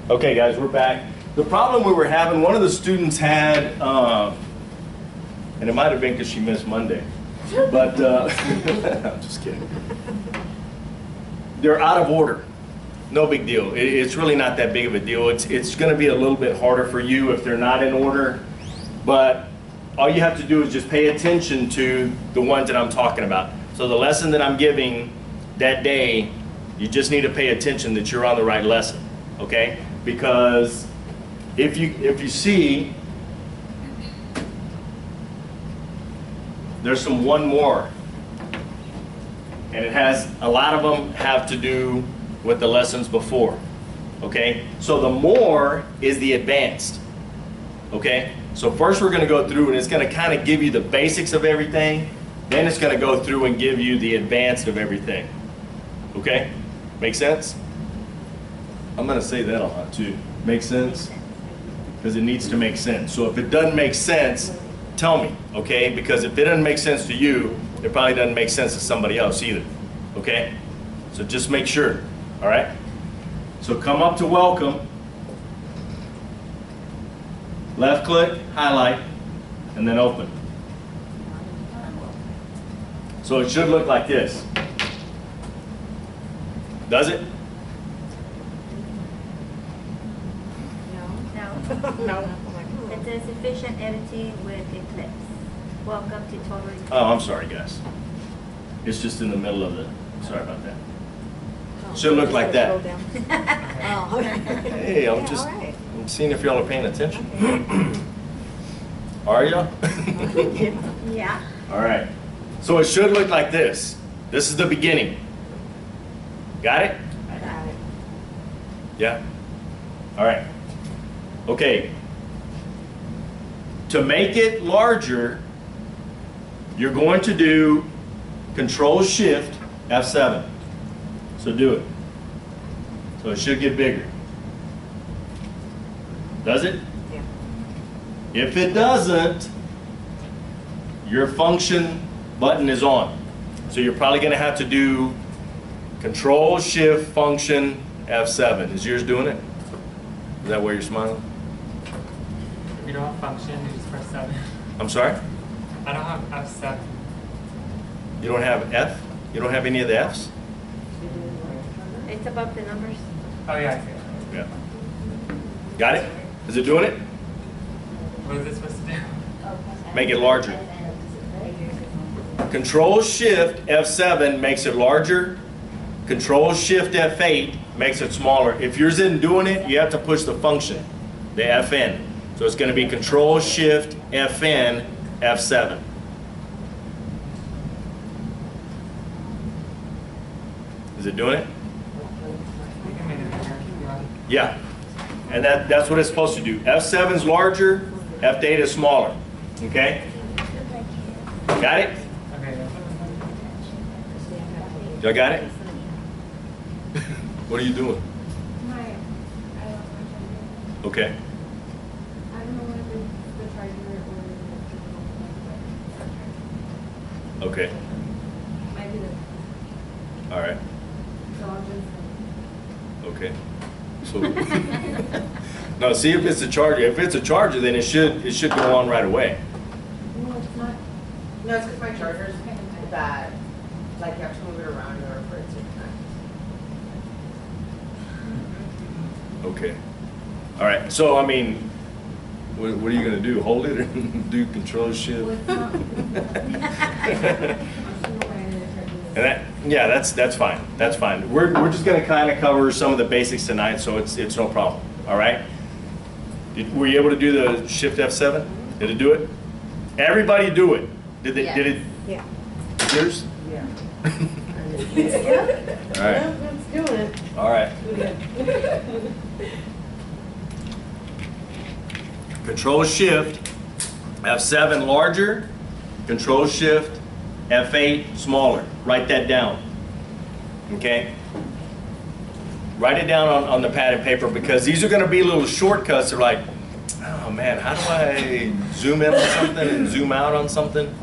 Okay guys, we're back. The problem we were having, one of the students had, and it might have been because she missed Monday, but I'm just kidding. They're out of order. No big deal. It's really not that big of a deal. It's going to be a little bit harder for you if they're not in order, but all you have to do is just pay attention to the ones that I'm talking about. So the lesson that I'm giving that day, you just need to pay attention that you're on the right lesson, okay? Because if you see, there's one more, and it has, a lot of them have to do with the lessons before, okay? So the more is the advanced, okay? So first we're gonna go through and it's gonna kind of give you the basics of everything, then it's gonna go through and give you the advanced of everything, okay? Make sense? I'm gonna say that a lot too. Make sense? Because it needs to make sense. So if it doesn't make sense, tell me, okay? Because if it doesn't make sense to you, it probably doesn't make sense to somebody else either, okay? So just make sure, all right? So come up to welcome, left click, highlight, and then open. So it should look like this. Does it? No. It says efficient editing with Eclipse. Welcome to Total Eclipse. Oh, I'm sorry, guys. It's just in the middle of the, sorry about that. Should look like that. Oh, okay. Hey, I'm just, I'm seeing if y'all are paying attention. Are y'all? Yeah. All right. So it should look like this. This is the beginning. Got it? I got it. Yeah? All right. Okay. To make it larger, you're going to do Control-Shift F7. So do it. So it should get bigger. Does it? Yeah. If it doesn't, your function button is on. So you're probably going to have to do Control-Shift Function F7. Is yours doing it? Is that why you're smiling? If you don't have function, you just press 7. I'm sorry? I don't have F7. You don't have F? You don't have any of the Fs? It's above the numbers. Oh yeah, I see it. Yeah. Got it? Is it doing it? What is it supposed to do? Make it larger. Control-Shift F7 makes it larger. Control-Shift F8 makes it smaller. If yours isn't doing it, you have to push the function, the FN. So it's going to be Control-Shift FN F7. Is it doing it? You can make it bigger if you want. Yeah. And that's what it's supposed to do. F7 is larger, F8 is smaller. Okay? Got it? Okay. Y'all got it? What are you doing? Okay. I don't know whether the charger or Okay. might be the, All right. so I'll just. Okay. So no, see if it's a charger. If it's a charger, then it should go on right away. No, it's not. No, it's because my charger's bad. Like you have to move it around in order for it to connect. Okay. All right. So I mean, what are you gonna do? Hold it and do Control-Shift? Well, it's not. And that, yeah, that's fine. That's fine. We're just going to kind of cover some of the basics tonight, so it's no problem. All right. Were you able to do the Shift F7? Did it do it? Everybody do it. Did it? Yes. Did it? Yeah. Yours? Yeah. All right. Let's do it. All right. Control-Shift F7 larger. Control-Shift F8 smaller. Write that down. Okay? Write it down on the pad and paper, because these are going to be little shortcuts. They're like, oh man, how do I zoom in on something and zoom out on something?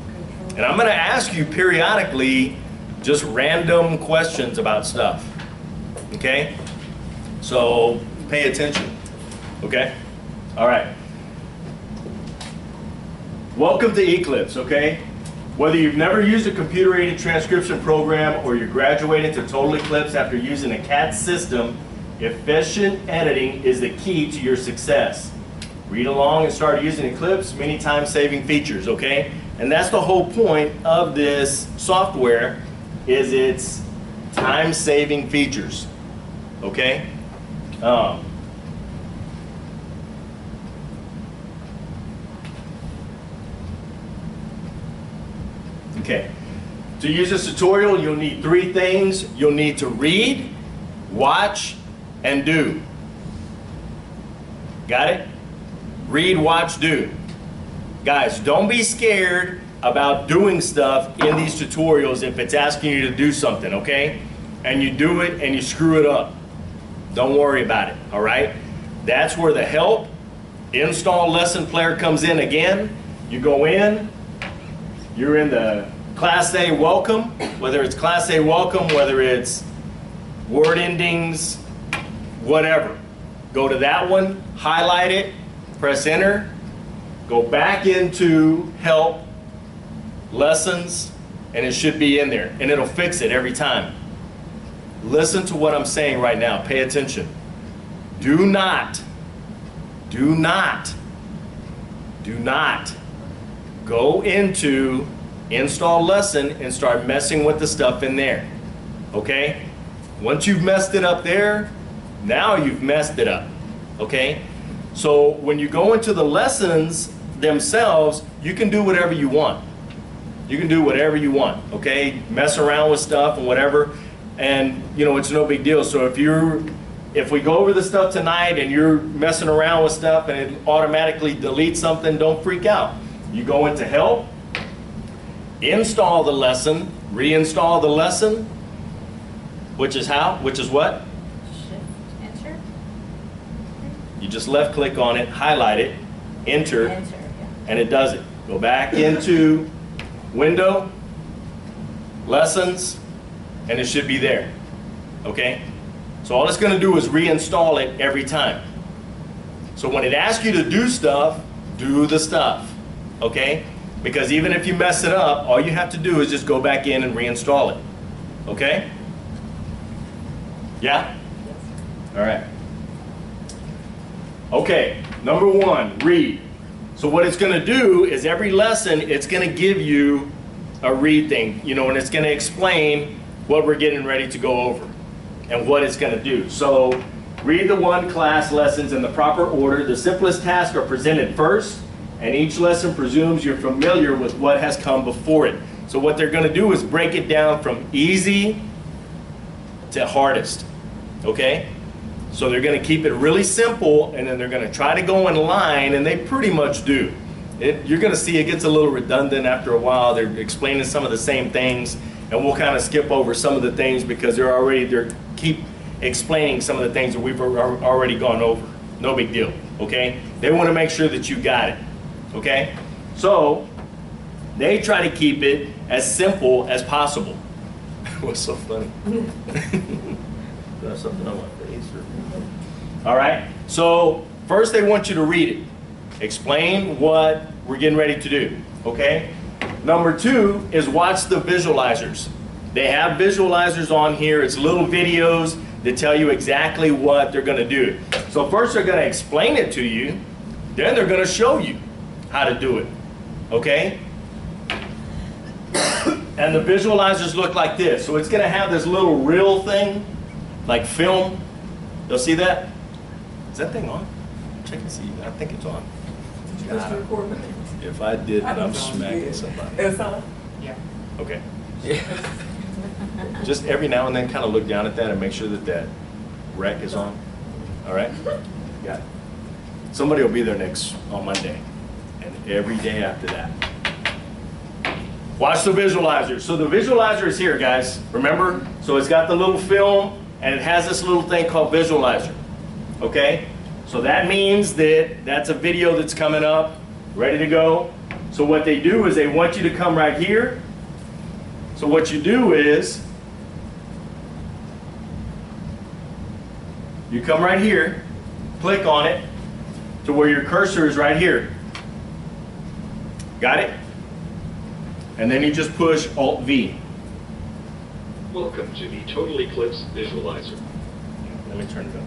And I'm going to ask you periodically just random questions about stuff. Okay? So pay attention. Okay? All right. Welcome to Eclipse, okay? Whether you've never used a computer-aided transcription program or you're graduating to Total Eclipse after using a CAT system, efficient editing is the key to your success. Read along and start using Eclipse, many time-saving features, okay? And that's the whole point of this software, is its time-saving features, okay? Okay, to use this tutorial, you'll need 3 things. You'll need to read, watch, and do. Got it? Read, watch, do. Guys, don't be scared about doing stuff in these tutorials if it's asking you to do something, okay? And you do it and you screw it up. Don't worry about it, all right? That's where the help, install lesson player comes in again. You go in, you're in the Class A welcome, whether it's Class A welcome, whether it's word endings, whatever. Go to that one, highlight it, press enter, go back into help, lessons, and it should be in there, and it'll fix it every time. Listen to what I'm saying right now, pay attention. Do not go into install lesson and start messing with the stuff in there, okay? Once you've messed it up there, now you've messed it up, okay? So when you go into the lessons themselves, you can do whatever you want. You can do whatever you want, okay? Mess around with stuff and whatever, and you know, it's no big deal. So if we go over the stuff tonight and you're messing around with stuff and it automatically deletes something, don't freak out. You go into help, install the lesson, reinstall the lesson, which is how? Which is what? Shift, enter. You just left click on it, highlight it, enter, Enter, yeah. and it does it. Go back into window, lessons, and it should be there, okay? So all it's gonna do is reinstall it every time. So when it asks you to do stuff, do the stuff, okay? Because even if you mess it up, all you have to do is just go back in and reinstall it, okay? Yeah? All right. Okay, number 1, read. So what it's gonna do is every lesson, it's gonna give you a read thing, you know, and it's gonna explain what we're getting ready to go over and what it's gonna do. So read the 1 class lessons in the proper order. The simplest tasks are presented first, and each lesson presumes you're familiar with what has come before it. So what they're gonna do is break it down from easy to hardest, okay? So they're gonna keep it really simple, and then they're gonna try to go in line, and they pretty much do. You're gonna see it gets a little redundant after a while. They're explaining some of the same things, and we'll kind of skip over some of the things because they're keep explaining some of the things that we've already gone over. No big deal, okay? They wanna make sure that you got it, okay? So they try to keep it as simple as possible. What's so funny? Got something on my face? All right, so first they want you to read it. Explain what we're getting ready to do, okay? Number 2 is watch the visualizers. They have visualizers on here. It's little videos that tell you exactly what they're gonna do. So first they're gonna explain it to you, then they're gonna show you how to do it, okay? And the visualizers look like this. So it's gonna have this little reel thing, like film. You'll see that? Is that thing on? Check and see. I think it's on. If I did, then I'm smacking somebody. It's on? Yeah. Okay. Just every now and then kind of look down at that and make sure that that rec is on. All right? Got it. Somebody will be there on Monday and every day after that. Watch the visualizer. So the visualizer is here, guys. Remember? So it's got the little film and it has this little thing called visualizer. Okay? So that means that that's a video that's coming up, ready to go. So what they do is they want you to come right here. So what you do is you come right here click on it to where your cursor is right here. Got it? And then you just push Alt-V. Welcome to the Total Eclipse Visualizer. Let me turn it up.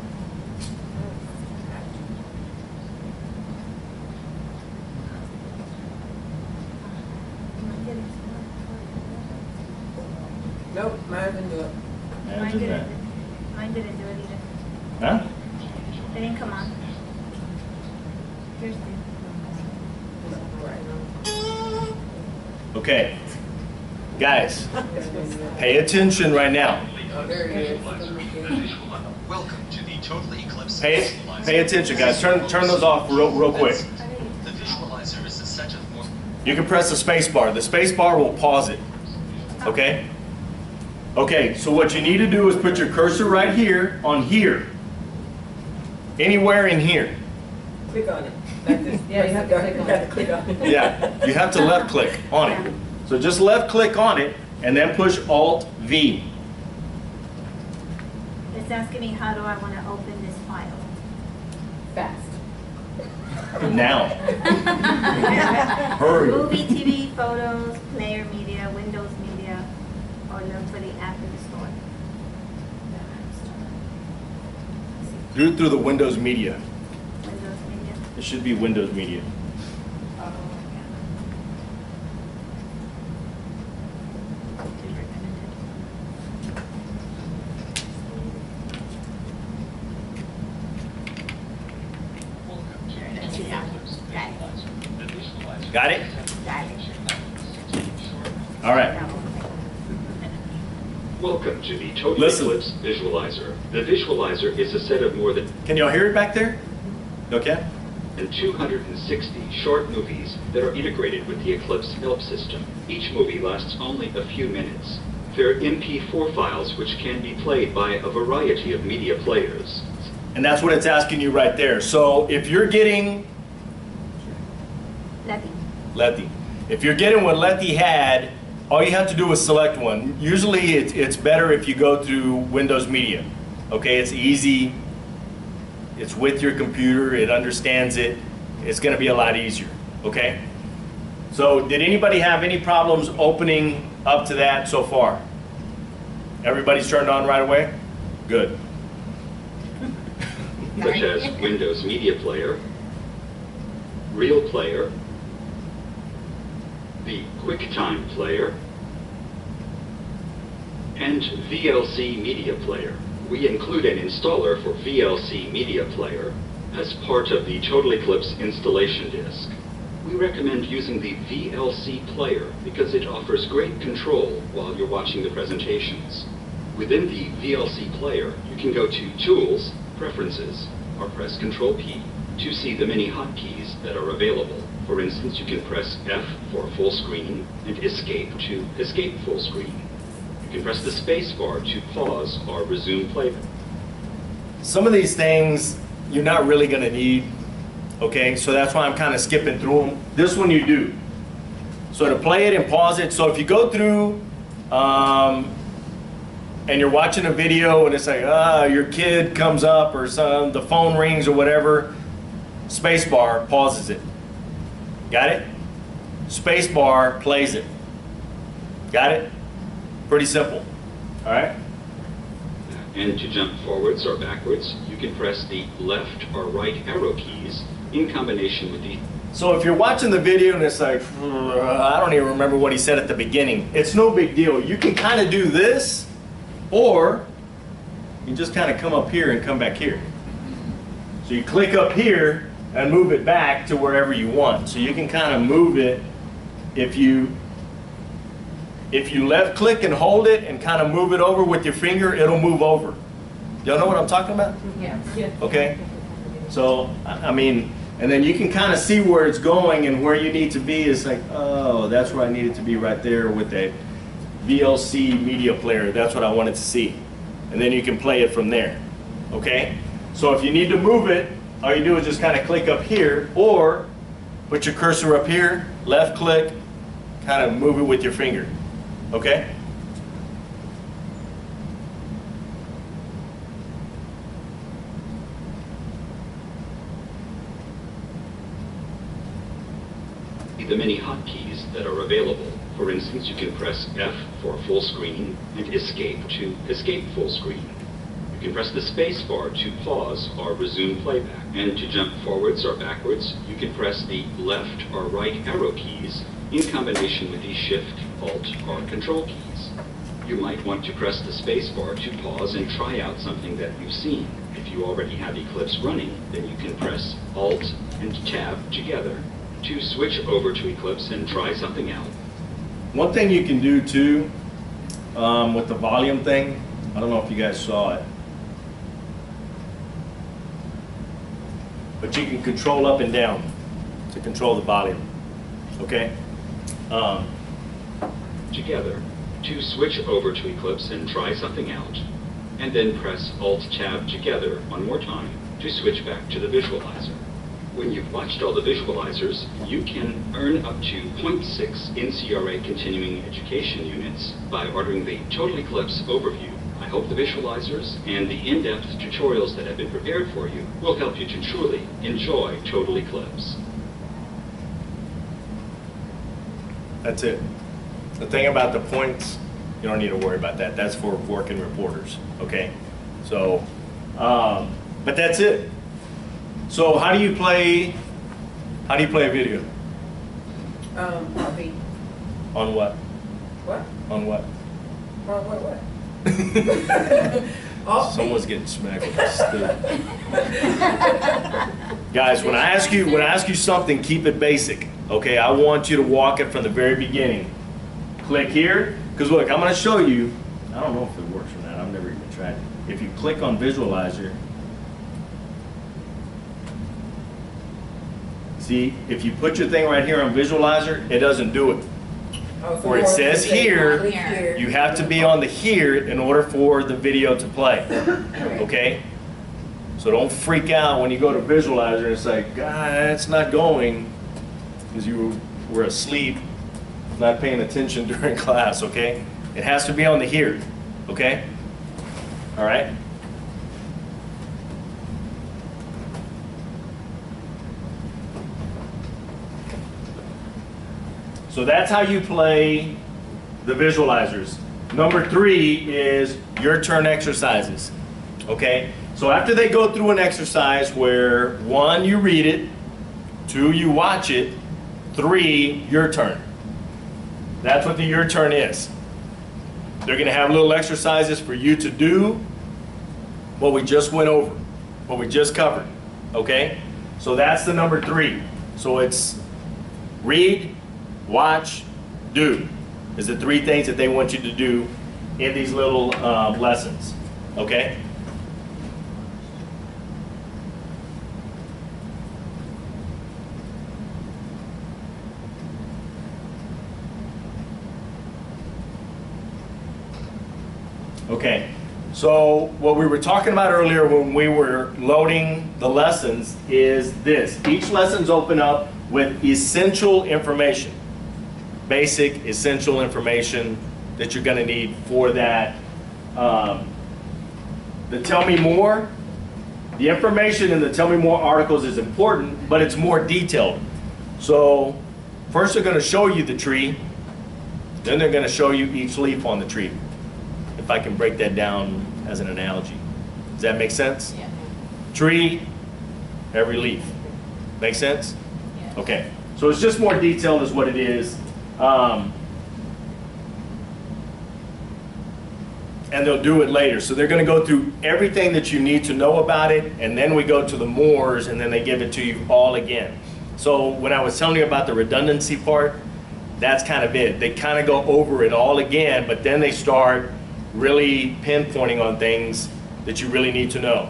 Nope, mine didn't do it. Mine Imagine that. didn't. Mine didn't do it either. Huh? They didn't come on. Here's Okay. Guys, pay attention right now. There it is. Welcome to the Total Eclipse Pay Visualizer. attention, guys. Turn those off real quick. The visualizer is a set of more. You can press the space bar. The space bar will pause it. Okay? Okay, so what you need to do is put your cursor right here on here. Anywhere in here. Click on it. Like this. Yeah, you have to click on it. Yeah, you have to left click on it. So just left click on it and then push Alt-V. It's asking me how do I want to open this file. Fast. Now. Hurry. Movie, TV, photos, player media, Windows media, or look for the app in the store. Do it through the Windows Media. Windows media. It should be Windows Media. Got it? All right. Welcome to the Total Listen. Eclipse Visualizer. The visualizer is a set of more than Can y'all hear it back there? Okay. 260 short movies that are integrated with the Eclipse help system. Each movie lasts only a few minutes. There are MP4 files which can be played by a variety of media players. And that's what it's asking you right there. So if you're getting Letty, if you're getting what Letty had, all you have to do is select one. Usually it's better if you go through Windows Media. Okay, it's easy. It's with your computer. It understands it. It's going to be a lot easier. Okay? So did anybody have any problems opening up to that so far? Everybody's turned on right away? Good. Such as Windows Media Player, Real Player, the QuickTime Player, and VLC Media Player. We include an installer for VLC Media Player as part of the Total Eclipse installation disk. We recommend using the VLC Player because it offers great control while you're watching the presentations. Within the VLC Player, you can go to Tools, Preferences, or press Control-P to see the many hotkeys that are available. For instance, you can press F for full screen and Escape to escape full screen. You can press the space bar to pause or resume playback. Some of these things you're not really going to need, okay? So that's why I'm kind of skipping through them. This one you do. So to play it and pause it, so if you go through and you're watching a video and it's like, your kid comes up or the phone rings or whatever, space bar pauses it. Got it? Space bar plays it. Got it? Pretty simple. All right? And to jump forwards or backwards, you can press the left or right arrow keys in combination with the... So if you're watching the video and it's like, I don't even remember what he said at the beginning, it's no big deal. You can kind of do this, or you just kind of come up here and come back here. So you click up here and move it back to wherever you want. So you can kind of move it. If you left click and hold it and kind of move it over with your finger, it'll move over. Y'all know what I'm talking about? Yeah. Okay? So, I mean, and then you can kind of see where it's going and where you need to be. It's like, oh, that's where I needed to be right there with that VLC media player. That's what I wanted to see. And then you can play it from there. Okay? So if you need to move it, all you do is just kind of click up here, or put your cursor up here, left click, kind of move it with your finger. Okay? see the many hotkeys that are available. For instance, you can press F for full screen and Escape to escape full screen. You can press the space bar to pause or resume playback. And to jump forwards or backwards, you can press the left or right arrow keys in combination with the Shift, Alt, or Control keys. You might want to press the space bar to pause and try out something that you've seen. If you already have Eclipse running, then you can press Alt and Tab together to switch over to Eclipse and try something out. One thing you can do too, with the volume thing, I don't know if you guys saw it, but you can control up and down to control the volume, okay? Together to switch over to Eclipse and try something out, and then press Alt-Tab together one more time to switch back to the visualizer. When you've watched all the visualizers, you can earn up to 0.6 NCRA continuing education units by ordering the Total Eclipse overview. I hope the visualizers and the in-depth tutorials that have been prepared for you will help you to truly enjoy Total Eclipse. That's it. The thing about the points, you don't need to worry about that. That's for working reporters, okay? So, but that's it. So how do you play a video? Copy. On what? What? On what? What? Someone's getting smacked with a stick. Guys, when I ask you something, keep it basic. Okay, I want you to walk it from the very beginning. Click here, because look, I'm going to show you. I don't know if it works or not. I've never even tried it. If you click on Visualizer, see, if you put your thing right here on Visualizer, it doesn't do it. Where it says here, you have to be on the here in order for the video to play. Okay? So don't freak out when you go to Visualizer and it's like, God, it's not going, because you were asleep, not paying attention during class, okay? It has to be on the here, okay? All right? So that's how you play the visualizers. Number 3 is your turn exercises, okay? So after they go through an exercise where 1, you read it, 2, you watch it, 3, your turn. That's what the your turn is. They're gonna have little exercises for you to do what we just went over, what we just covered, okay? So that's the number 3. So it's read, watch, do is the 3 things that they want you to do in these little lessons, okay? Okay, so what we were talking about earlier when we were loading the lessons is this. Each lesson's open up with essential information. Basic, essential information that you're going to need for that. The Tell Me More, the information in the Tell Me More articles is important, but it's more detailed. So first they're going to show you the tree, then they're going to show you each leaf on the tree. If I can break that down as an analogy. Does that make sense? Yeah. Tree, every leaf. Make sense? Yeah. Okay. So it's just more detailed is what it is. And they'll do it later. So they're going to go through everything that you need to know about it, and then we go to the mores, and then they give it to you all again. So when I was telling you about the redundancy part, that's kind of it. They kind of go over it all again, but then they start really pinpointing on things that you really need to know.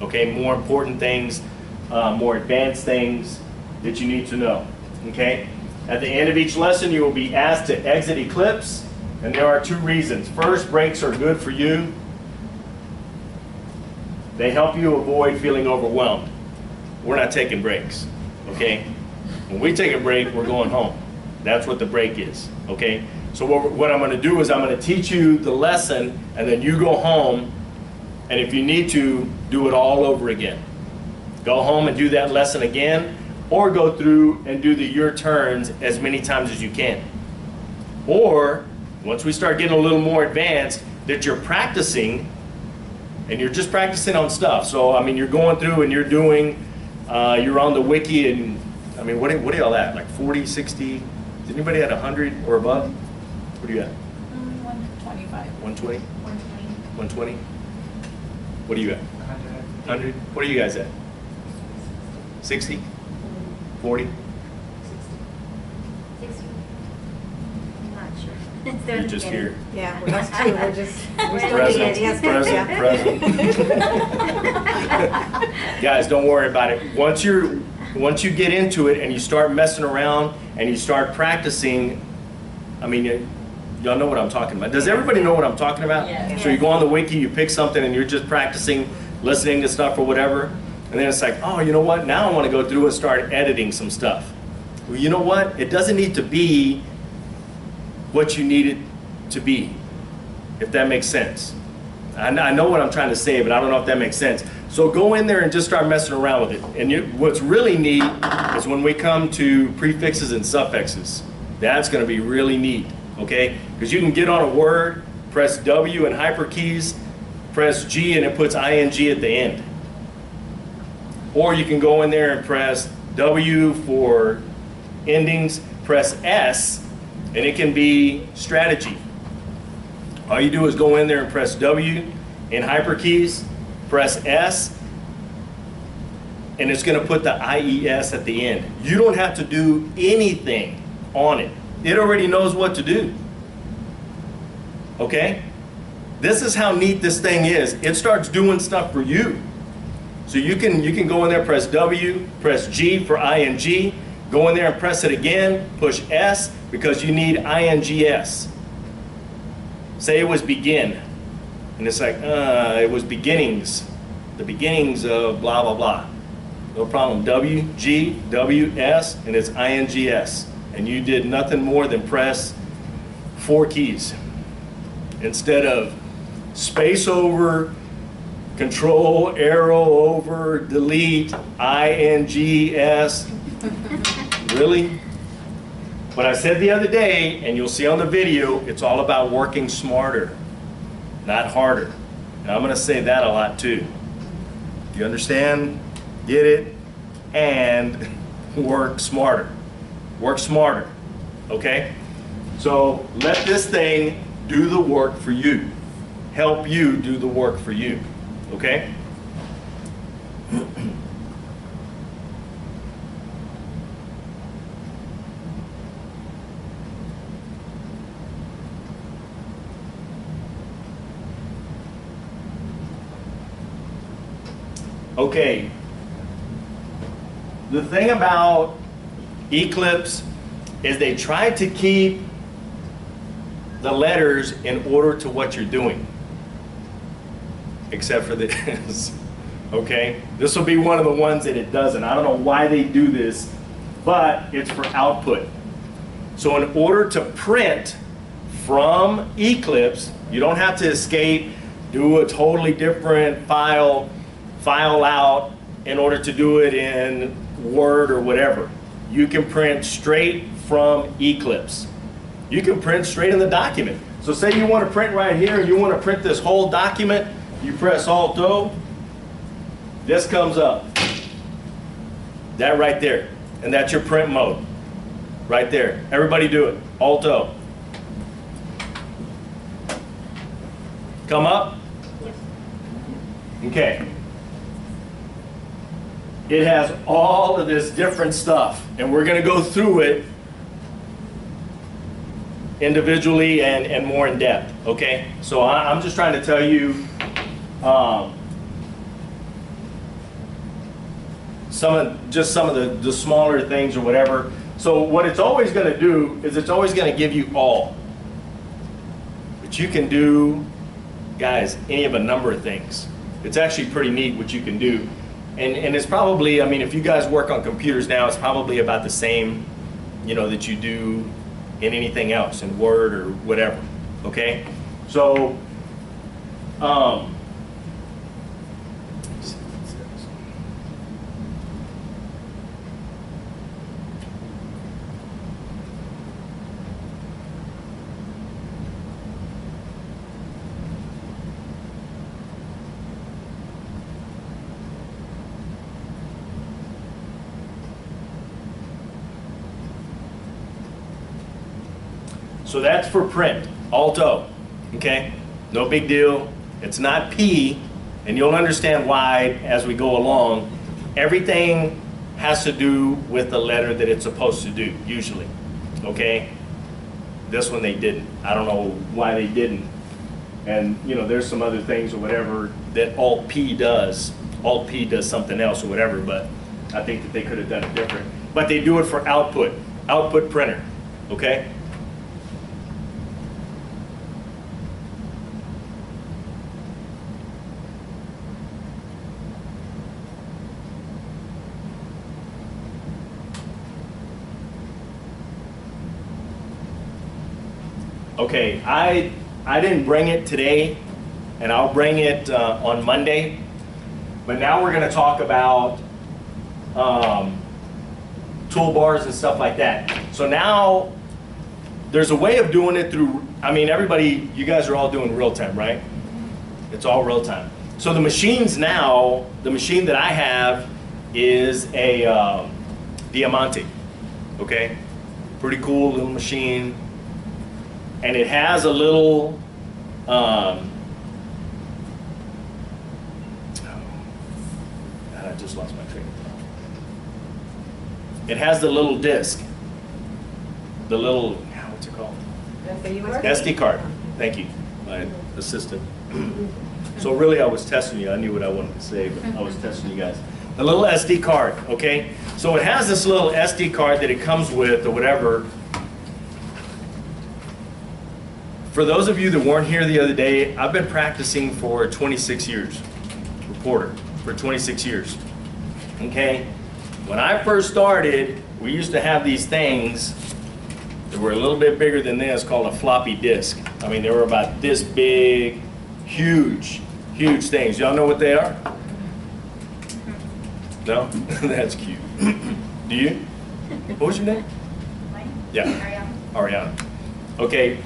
Okay, more important things, more advanced things that you need to know. Okay, at the end of each lesson you will be asked to exit Eclipse, and there are 2 reasons. First, breaks are good for you. They help you avoid feeling overwhelmed. We're not taking breaks, okay? When we take a break, we're going home. That's what the break is, okay? So what I'm going to do is I'm going to teach you the lesson, and then you go home, and if you need to, do it all over again. Go home and do that lesson again, or go through and do the your turns as many times as you can. Or once we start getting a little more advanced, that you're practicing and you're just practicing on stuff. So I mean, you're going through and you're doing, you're on the wiki, and I mean, what are y'all at? Like 40, 60? Is anybody at 100 or above? What do you at? 125. 120? 120. 120? What are you at? 100? What are you guys at? 60? 40? 60. I'm not sure. You're just here. Yeah, well, that's true. We're just, we're still Present, getting present. Guys, don't worry about it. Once you get into it and you start messing around and you start practicing, I mean, y'all know what I'm talking about. Does everybody know what I'm talking about? Yes. So you go on the wiki, you pick something, and you're just practicing, listening to stuff or whatever, and then it's like, oh, you know what? Now I want to go through and start editing some stuff. Well, you know what? It doesn't need to be what you need it to be, if that makes sense. I know what I'm trying to say, but I don't know if that makes sense. So go in there and just start messing around with it. And what's really neat is when we come to prefixes and suffixes. That's going to be really neat, okay? Because you can get on a word, press W and hyperkeys, press G, and it puts ing at the end. Or you can go in there and press W for endings, press S, and it can be strategy. All you do is go in there and press W in hyperkeys, press S, and it's going to put the IES at the end. You don't have to do anything on it. It already knows what to do. Okay? This is how neat this thing is. It starts doing stuff for you. So you can go in there, press W, press G for ING, go in there and press it again, push S, because you need INGS. Say it was begin, and it's like, it was beginnings, the beginnings of blah, blah, blah. No problem, W, G, W, S, and it's INGS. And you did nothing more than press 4 keys. Instead of space over, control, arrow over, delete, INGS. Really? But I said the other day, and you'll see on the video, it's all about working smarter, not harder. And I'm going to say that a lot too. You understand? Get it? And work smarter. Work smarter. Okay? So let this thing do the work for you. Help you do the work for you. Okay? Okay, the thing about Eclipse is they try to keep the letters in order to what you're doing, except for this, okay? This will be one of the ones that it doesn't. I don't know why they do this, but it's for output. So in order to print from Eclipse, you don't have to escape, do a totally different file out in order to do it in Word or whatever. You can print straight from Eclipse. You can print straight in the document. So say you want to print right here and you want to print this whole document, you press Alt-O, this comes up. That right there. And that's your print mode. Right there. Everybody do it. Alt-O. Come up? Okay. It has all of this different stuff, and we're going to go through it individually and more in depth, okay? So I'm just trying to tell you some of the smaller things or whatever. So what it's always going to do is it's always going to give you all. But you can do, guys, any of a number of things. It's actually pretty neat what you can do. And it's probably, I mean, if you guys work on computers now, it's probably about the same, you know, that you do in anything else, in Word or whatever, okay? So, So that's for print, Alt-O, okay? No big deal. It's not P, and you'll understand why as we go along. Everything has to do with the letter that it's supposed to do, usually, okay? This one they didn't. I don't know why they didn't. And you know, there's some other things or whatever that Alt-P does. Alt-P does something else or whatever, but I think that they could have done it different. But they do it for output printer, okay? Okay, I didn't bring it today, and I'll bring it on Monday. But now we're going to talk about toolbars and stuff like that. So now there's a way of doing it through, I mean, everybody, you guys are all doing real time, right? It's all real time. So the machines now, the machine that I have is a Diamante, okay? Pretty cool little machine. And it has a little, I just lost my train of thought. It has the little disc, the little, what's it called? SD card. Thank you, my assistant. So really I was testing you. I knew what I wanted to say, but I was testing you guys. The little SD card, okay? So it has this little SD card that it comes with or whatever. For those of you that weren't here the other day, I've been practicing for 26 years, reporter, for 26 years, okay? When I first started, we used to have these things that were a little bit bigger than this called a floppy disk. I mean, they were about this big, huge, huge things. Y'all know what they are? No? That's cute. Do you? What was your name? Yeah. Ariana. Okay.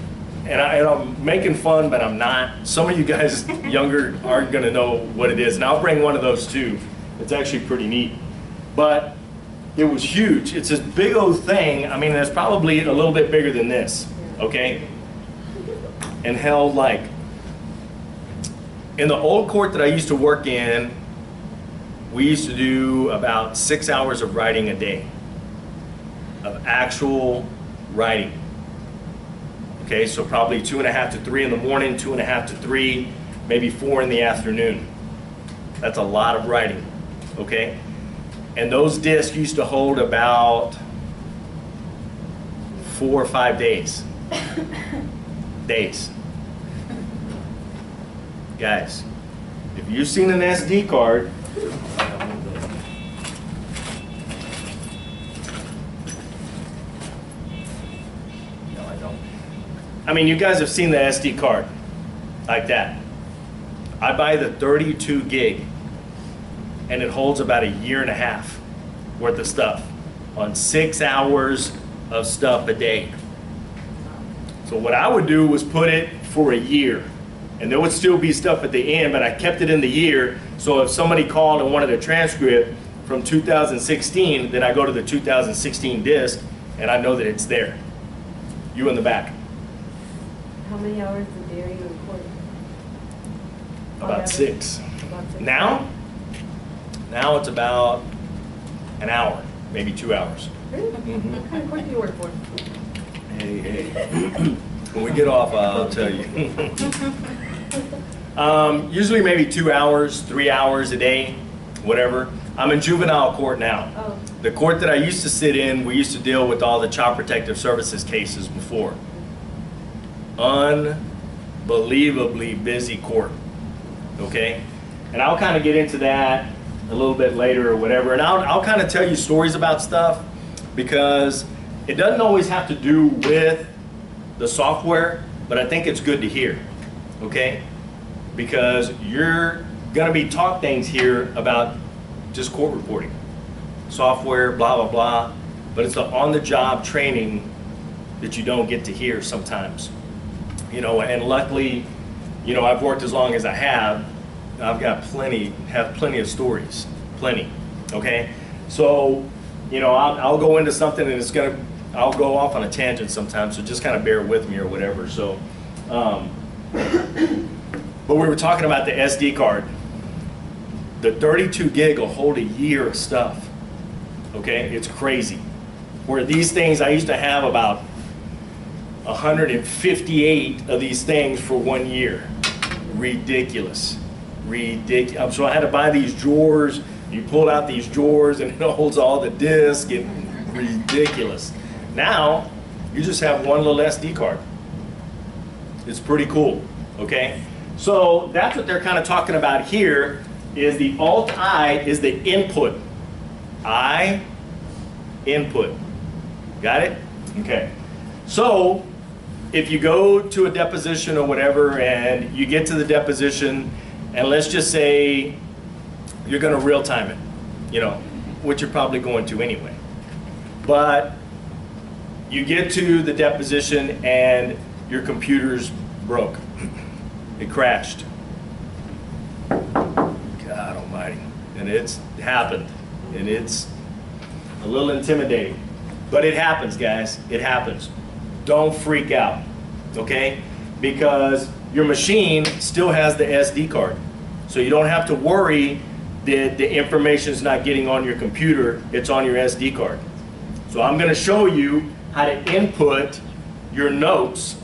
And I'm making fun, but I'm not. Some of you guys younger aren't going to know what it is. And I'll bring one of those too. It's actually pretty neat. But it was huge. It's this big old thing. I mean, it's probably a little bit bigger than this, okay? And held like, in the old court that I used to work in, we used to do about 6 hours of writing a day, of actual writing. Okay, so probably 2.5 to 3 in the morning, 2.5 to 3, maybe 4 in the afternoon. That's a lot of writing, okay? And those discs used to hold about 4 or 5 days. Days. Guys, if you've seen an SD card, I mean, you guys have seen the SD card like that. I buy the 32 gig and it holds about 1.5 years worth of stuff on 6 hours of stuff a day. So what I would do was put it for a year, and there would still be stuff at the end, but I kept it in the year, so if somebody called and wanted a transcript from 2016, then I go to the 2016 disc and I know that it's there. You in the back. How many hours a day are you recording? About 6. Now it's about an hour, maybe 2 hours. Really? What kind of court do you work for? Hey. When we get off, I'll tell you. Usually maybe 2 hours, 3 hours a day, whatever. I'm in juvenile court now. Oh. The court that I used to sit in, we used to deal with all the Child Protective Services cases before. Unbelievably busy court, okay? And I'll kind of get into that a little bit later or whatever, and I'll kind of tell you stories about stuff, because it doesn't always have to do with the software, but I think it's good to hear, okay? Because you're gonna be taught things here about just court reporting, software, blah, blah, blah, but it's the on-the-job training that you don't get to hear sometimes. You know, and luckily, you know, I've worked as long as I have. I've got plenty of stories, plenty, okay? So, you know, I'll go into something and it's gonna I'll go off on a tangent sometimes, so just kind of bear with me or whatever. So, but we were talking about the SD card. The 32 gig will hold a year of stuff. Okay, it's crazy. Where these things, I used to have about 158 of these things for 1 year. Ridiculous. Ridiculous. So I had to buy these drawers. You pull out these drawers and it holds all the discs, and ridiculous. Now, you just have one little SD card. It's pretty cool, okay? So that's what they're kind of talking about here, is the Alt-I is the input. I, input. Got it? Okay. So, if you go to a deposition or whatever and you get to the deposition, and let's just say you're going to real time it, you know, which you're probably going to anyway. But you get to the deposition and your computer's broke. It crashed. God almighty. And it's happened. And it's a little intimidating. But it happens, guys. It happens. Don't freak out, okay? Because your machine still has the SD card. So you don't have to worry that the information is not getting on your computer. It's on your SD card. So I'm going to show you how to input your notes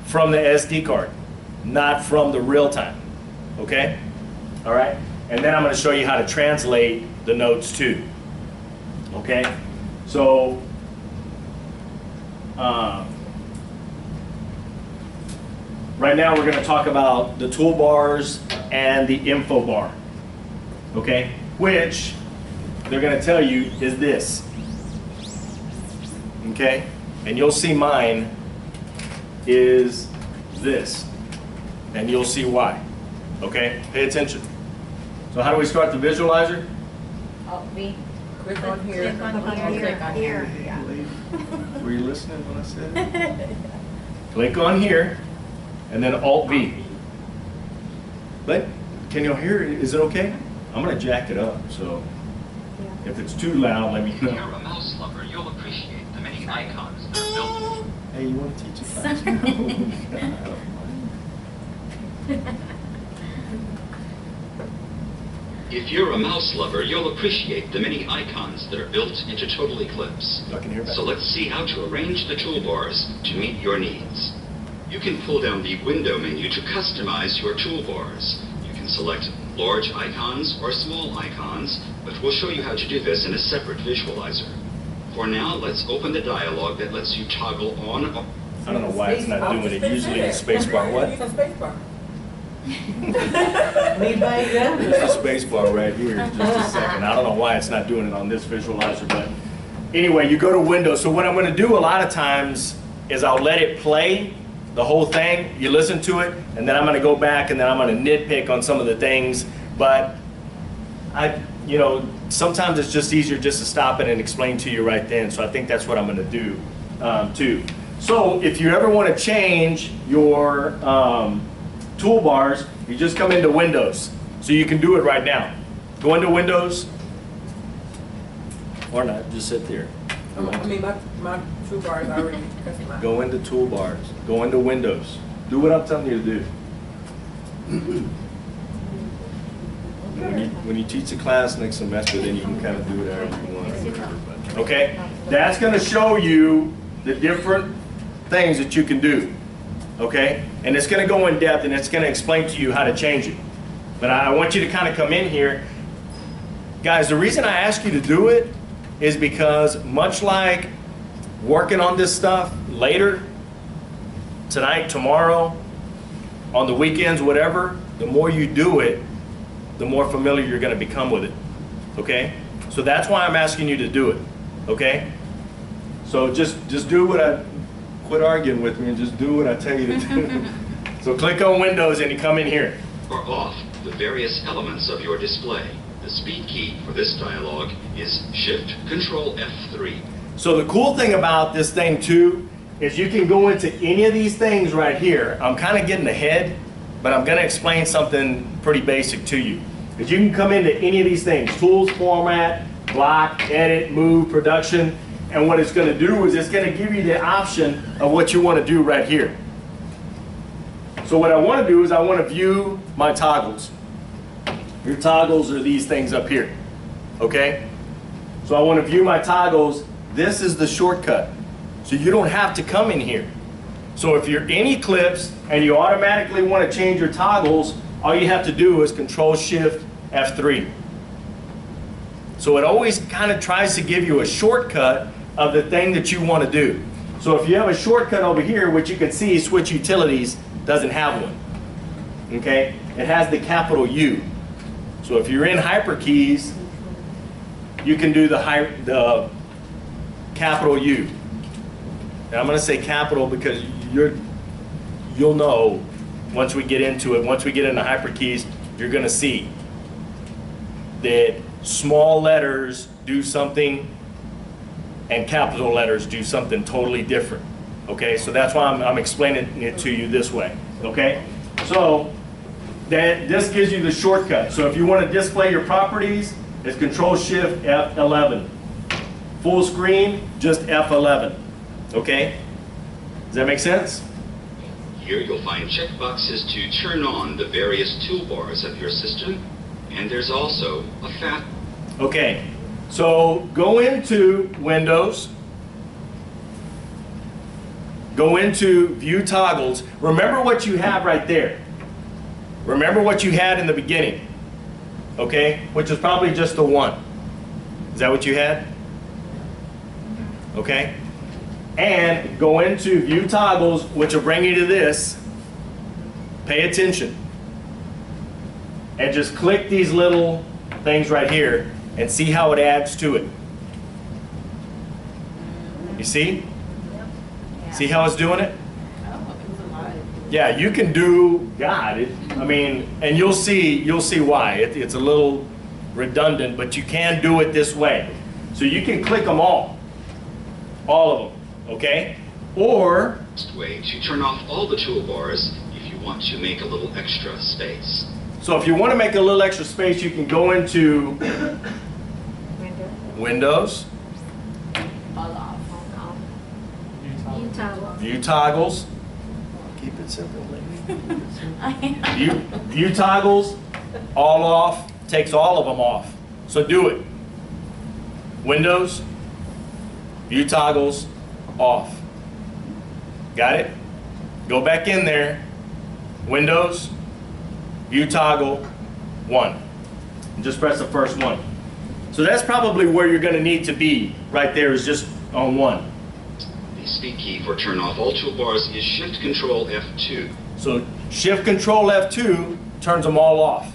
from the SD card, not from the real time, okay? All right? And then I'm going to show you how to translate the notes too, okay? So, right now we're going to talk about the toolbars and the info bar, okay? Which they're going to tell you is this, okay? And you'll see mine is this, and you'll see why, okay? Pay attention. So how do we start the visualizer? V. Click on here. Click on here. Yeah. Were you listening when I said? Click on here, and then Alt-V. But can you hear it? Is it okay? I'm going to jack it up, so if it's too loud, let me If you're know. a mouse lover, you'll appreciate the many icons that are built. Hey, you want to teach a class? No, I don't mind. If you're a mouse lover, you'll appreciate the many icons that are built into Total Eclipse. I can hear back. So let's see how to arrange the toolbars to meet your needs. You can pull down the window menu to customize your toolbars. You can select large icons or small icons, but we'll show you how to do this in a separate visualizer. For now, let's open the dialog that lets you toggle on. I don't know why it's not doing it. Usually the space bar. What? Use a space bar. Lead by example. There's a space bar right here. Just a second. I don't know why it's not doing it on this visualizer, but anyway, you go to Windows. So what I'm going to do a lot of times is I'll let it play the whole thing. You listen to it, and then I'm going to go back and then I'm going to nitpick on some of the things. But you know, sometimes it's just easier just to stop it and explain to you right then. So I think that's what I'm going to do too. So if you ever want to change your toolbars, you just come into Windows. So you can do it right now. Go into Windows, or not, just sit there. I mean, my toolbar is already customized. Go into Toolbars, go into Windows. Do what I'm telling you to do. When you teach a class next semester, then you can kind of do whatever you want. Or whatever, but, okay? That's going to show you the different things that you can do. Okay? And it's going to go in depth and it's going to explain to you how to change it. But I want you to kind of come in here. Guys, the reason I ask you to do it is because much like working on this stuff later, tonight, tomorrow, on the weekends, whatever, the more you do it, the more familiar you're going to become with it. Okay? So that's why I'm asking you to do it. Okay? So just do what I... Quit arguing with me and just do what I tell you to do. So click on Windows and you come in here. Or off the various elements of your display. The speed key for this dialog is Shift Control F3. So the cool thing about this thing too is you can go into any of these things right here. I'm kind of getting ahead, but I'm going to explain something pretty basic to you. Is you can come into any of these things: tools, format, block, edit, move, production, And what it's going to do is it's going to give you the option of what you want to do right here. So what I want to do is I want to view my toggles. Your toggles are these things up here. Okay? So I want to view my toggles. This is the shortcut. So you don't have to come in here. So if you're in Eclipse and you automatically want to change your toggles, all you have to do is Control-Shift F3. So it always kind of tries to give you a shortcut of the thing that you want to do. So if you have a shortcut over here, which you can see Switch Utilities doesn't have one. Okay? It has the capital U. So if you're in HyperKeys, you can do the capital U. And I'm going to say capital because you'll know once we get into it, once we get into HyperKeys, you're going to see that small letters do something and capital letters do something totally different. Okay, so that's why I'm explaining it to you this way. Okay, so this gives you the shortcut. So if you want to display your properties, it's Control-Shift F11. Full screen, just F11. Okay, does that make sense? Here you'll find checkboxes to turn on the various toolbars of your system, and there's also a Okay, so go into Windows, go into View Toggles. Remember what you have right there. Remember what you had in the beginning, okay? Which is probably just the one. Is that what you had? Okay. And go into View Toggles, which will bring you to this. Pay attention. And just click these little things right here and see how it adds to it. You see? See how it's doing it? Yeah, you can do, God, I mean, and you'll see why. It's a little redundant, but you can do it this way. So you can click them all of them, okay? Or way to turn off all the toolbars if you want to make a little extra space. so if you want to make a little extra space, you can go into Windows, View Toggles. Keep it simple, lady. View Toggles, all off, takes all of them off. So do it. Windows, View Toggles, off. Got it? Go back in there, Windows, View Toggle, 1. And just press the first one. So that's probably where you're going to need to be right there, is just on 1. The speed key for turn off all toolbars is Shift Control F2. So Shift Control F2 turns them all off.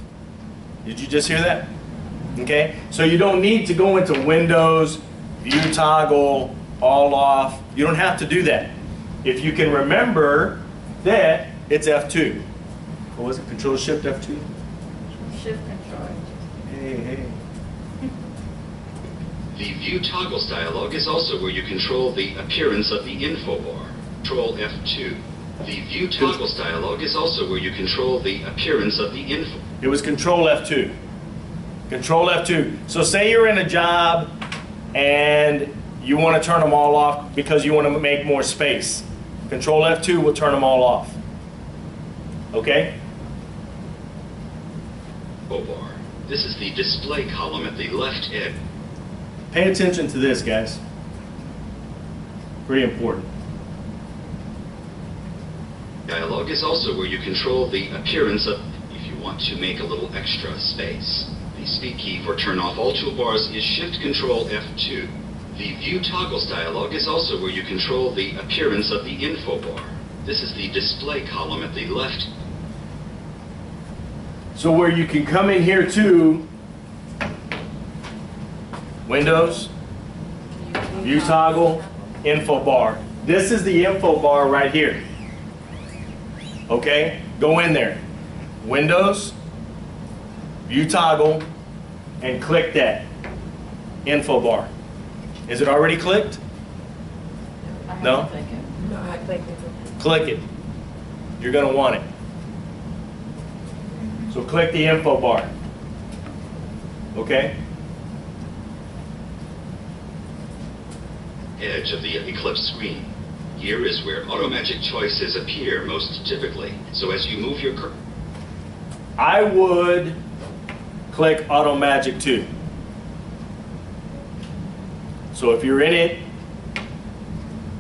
Did you just hear that? Okay, so you don't need to go into Windows, View Toggle, all off. You don't have to do that. If you can remember that it's F2. What was it? Control Shift F2? Shift control. Hey. The View Toggles dialog is also where you control the appearance of the info bar. Control F2. The View Toggles dialog is also where you control the appearance of the info. It was Control F2. Control F2. So say you're in a job and you want to turn them all off because you want to make more space. Control F2 will turn them all off. Okay? Bar. This is the display column at the left edge. Pay attention to this, guys. Pretty important. Dialog is also where you control the appearance of, if you want to make a little extra space. The speed key for turn off all toolbars is Shift Control F2. The View Toggles dialog is also where you control the appearance of the info bar. This is the display column at the left. So where you can come in here to Windows, View Toggle, Info Bar. This is the info bar right here. Okay? Go in there. Windows, View Toggle, and click that info bar. Is it already clicked? No? No, I clicked it. Click it. You're going to want it. So click the info bar. Okay? edge of the Eclipse screen. Here is where AutoMagic choices appear most typically. So as you move your cursor, I would click AutoMagic 2. So if you're in it,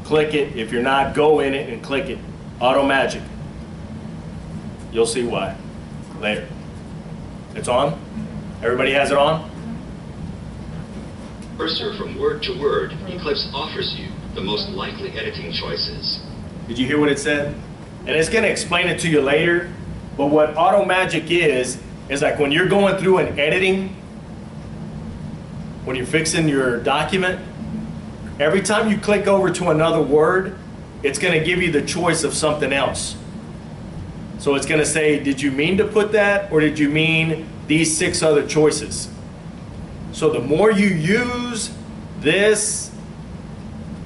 click it. If you're not, go in it and click it. AutoMagic. You'll see why later. It's on? Everybody has it on? cursor from word to word, Eclipse offers you the most likely editing choices. Did you hear what it said? And it's going to explain it to you later. But what AutoMagic is like when you're going through and editing, when you're fixing your document, every time you click over to another word, it's going to give you the choice of something else. So it's going to say, did you mean to put that, or did you mean these 6 other choices? So the more you use this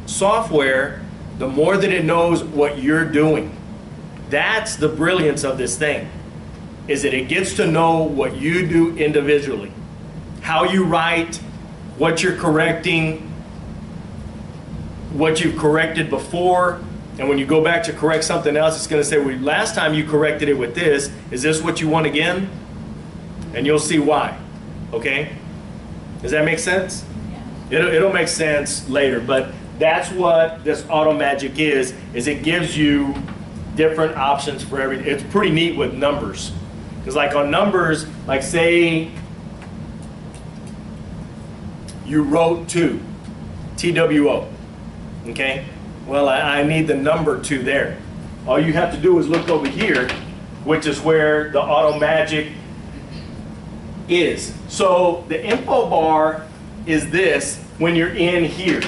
software, the more that it knows what you're doing. That's the brilliance of this thing, is that it gets to know what you do individually, how you write, what you're correcting, what you've corrected before, and when you go back to correct something else, it's going to say, well, last time you corrected it with this, is this what you want again? And you'll see why, okay? Does that make sense? Yeah. It'll make sense later, but that's what this AutoMagic is it gives you different options for everything. It's pretty neat with numbers. Because like on numbers, like say you wrote 2, TWO, okay? Well, I need the number 2 there. All you have to do is look over here, which is where the AutoMagic is. So the info bar is this when you're in here,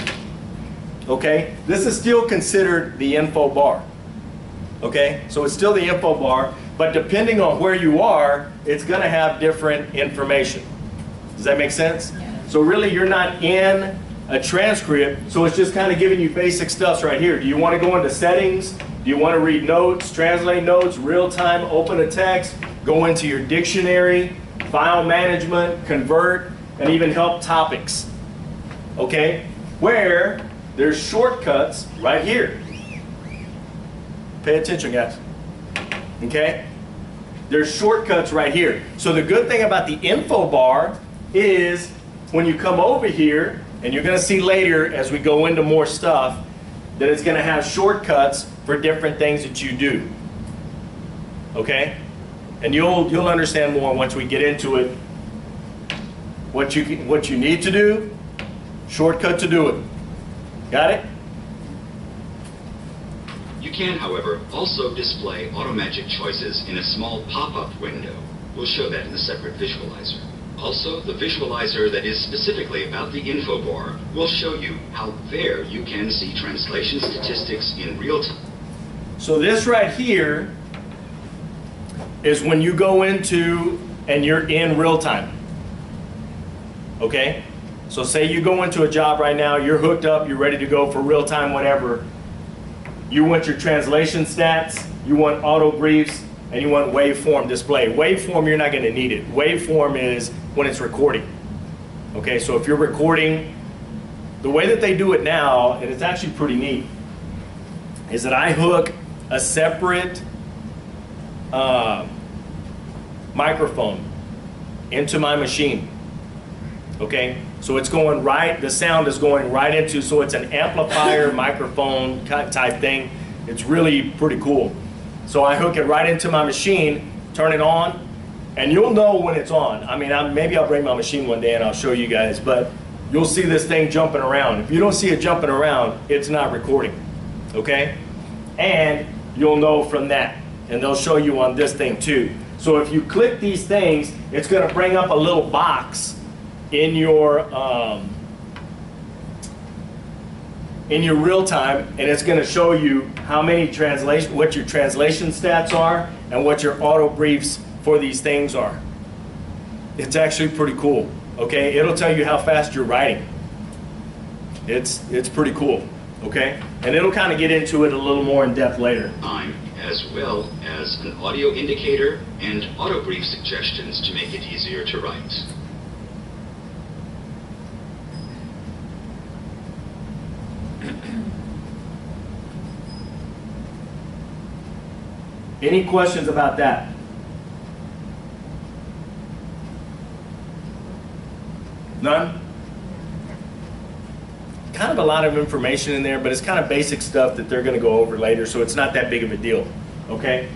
okay? This is still considered the info bar, okay? So it's still the info bar, but depending on where you are, it's gonna have different information. Does that make sense? Yeah. So really you're not in a transcript, so it's just kind of giving you basic stuff right here. Do you want to go into settings? Do you want to read notes, translate notes, real time, open a text, go into your dictionary, file management, convert, and even help topics, okay? Where there's shortcuts right here. Pay attention, guys, okay? There's shortcuts right here. So the good thing about the info bar is when you come over here, and you're going to see later as we go into more stuff, that it's going to have shortcuts for different things that you do, okay? And you'll understand more once we get into it. What you need to do, shortcut to do it. Got it? You can, however, also display AutoMagic choices in a small pop-up window. We'll show that in a separate visualizer. Also, the visualizer that is specifically about the info bar will show you how there you can see translation statistics in real time. So this right here is when you go into and you're in real time. Okay? So say you go into a job right now, you're hooked up, you're ready to go for real time, whatever. You want your translation stats, you want auto briefs, and you want waveform display. Waveform, you're not going to need it. Waveform is when it's recording. Okay, so if you're recording, the way that they do it now, and it's actually pretty neat, is that I hook a separate microphone into my machine. Okay, so it's going right, the sound is going right into, so it's an amplifier microphone type thing. It's really pretty cool. So I hook it right into my machine, turn it on, and you'll know when it's on. I mean, maybe I'll bring my machine one day and I'll show you guys, but you'll see this thing jumping around. If you don't see it jumping around, it's not recording, okay? And you'll know from that, and they'll show you on this thing too. So if you click these things, it's gonna bring up a little box in your real time, and it's going to show you how many what your translation stats are and what your auto briefs for these things are. It's actually pretty cool. Okay, it'll tell you how fast you're writing. It's pretty cool. Okay, and it'll kind of get into it a little more in depth later. Time, as well as an audio indicator and auto brief suggestions to make it easier to write. Any questions about that? None? Kind of a lot of information in there, but it's kind of basic stuff that they're going to go over later, so it's not that big of a deal, okay?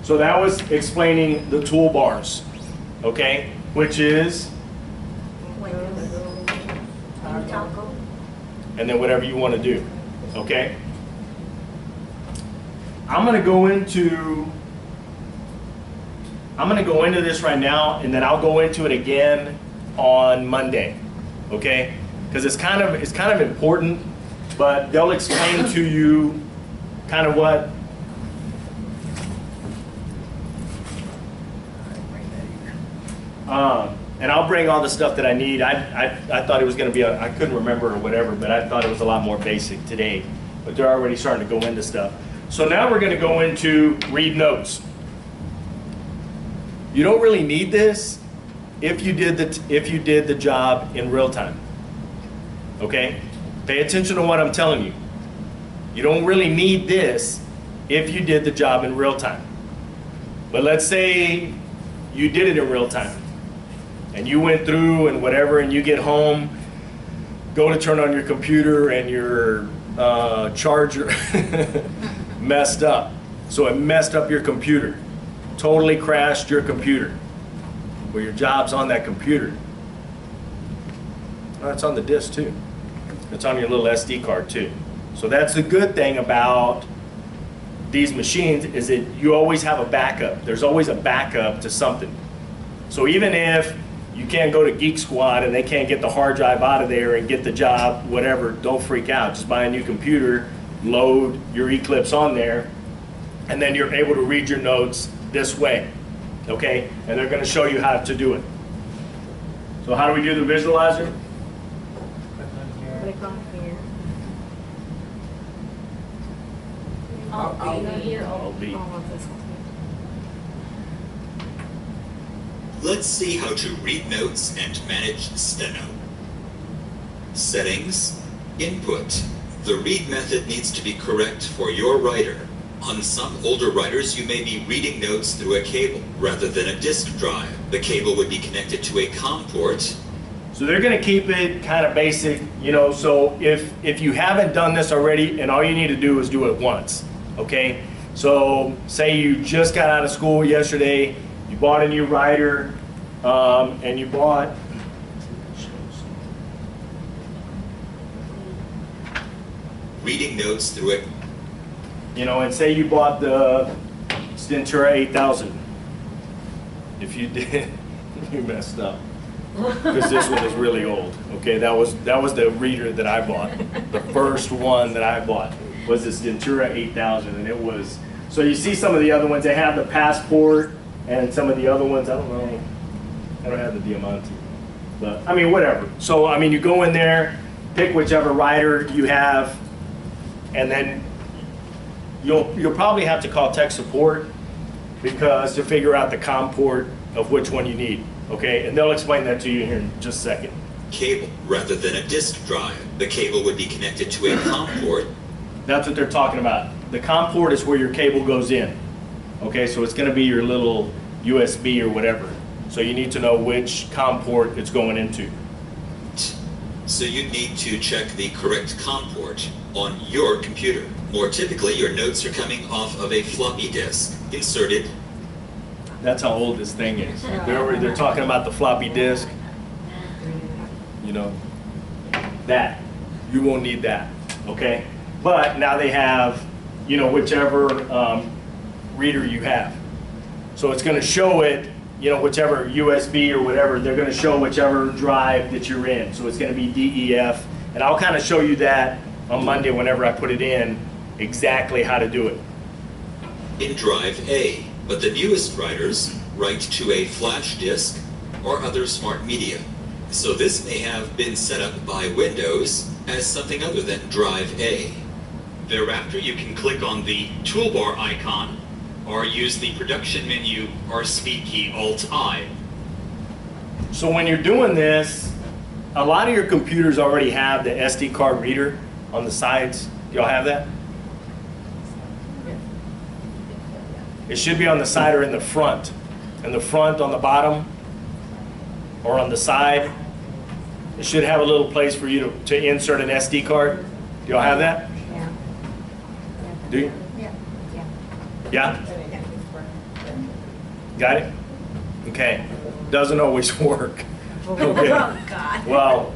So that was explaining the toolbars, okay? Which is, Windows. Toggle. and then whatever you want to do, okay? I'm going to go into this right now, and then I'll go into it again on Monday, okay? Because it's kind of important, but they'll explain to you kind of what. And I'll bring all the stuff that I need. I thought it was going to be, I couldn't remember or whatever, but I thought it was a lot more basic today. But they're already starting to go into stuff. So now we're going to go into read notes. You don't really need this if you did the job in real time. Okay? Pay attention to what I'm telling you. You don't really need this if you did the job in real time. But let's say you did it in real time and you went through and whatever, and you get home, go to turn on your computer and your charger messed up. So it messed up your computer. Totally crashed your computer. Well, your job's on that computer. Well, it's on the disk too. It's on your little SD card too. So that's the good thing about these machines, is that you always have a backup. There's always a backup to something. So even if you can't go to Geek Squad and they can't get the hard drive out of there and get the job, whatever, don't freak out. Just buy a new computer, load your Eclipse on there, and then you're able to read your notes this way, okay? And they're going to show you how to do it. So how do we do the visualizer? Click on here. Alt B. Here. Alt B. Oh, this one. Let's see how to read notes and manage steno. Settings, input. The read method needs to be correct for your writer. On some older writers, you may be reading notes through a cable rather than a disk drive. The cable would be connected to a COM port. So they're going to keep it kind of basic, you know, so if you haven't done this already, and all you need to do is do it once, okay? So say you just got out of school yesterday, you bought a new writer, and you bought, Reading notes through it. you know, and say you bought the Stentura 8000. If you did, you messed up. Because this one is really old. Okay, that was the reader that I bought. The first one that I bought was the Stentura 8000, and it was. So you see some of the other ones. They have the Passport, and some of the other ones. I don't know. I don't have the Diamante, but I mean whatever. So I mean you go in there, pick whichever writer you have, and then you'll probably have to call tech support because to figure out the COM port of which one you need. Okay, and they'll explain that to you here in just a second. Cable rather than a disk drive. The cable would be connected to a COM port. That's what they're talking about. The COM port is where your cable goes in. Okay, so it's going to be your little USB or whatever. So you need to know which COM port it's going into. So you need to check the correct COM port on your computer. More typically, your notes are coming off of a floppy disk. Inserted. That's how old this thing is. They're talking about the floppy disk. You know, that. You won't need that, okay? But now they have, you know, whichever reader you have. So it's going to show it, you know, whichever USB or whatever, they're going to show whichever drive that you're in. So it's going to be DEF. And I'll kind of show you that on Monday whenever I put it in, exactly how to do it. In drive A. But the newest writers write to a flash disk or other smart media. So this may have been set up by Windows as something other than drive A. Thereafter, you can click on the toolbar icon or use the production menu or speed key Alt-I. So when you're doing this, a lot of your computers already have the SD card reader on the sides. Do y'all have that? It should be on the side or in the front. In the front, on the bottom, or on the side. It should have a little place for you to insert an SD card. Do y'all have that? Yeah. Do you? Yeah. Yeah? Got it? Okay. Doesn't always work. Okay. Oh, God. Well,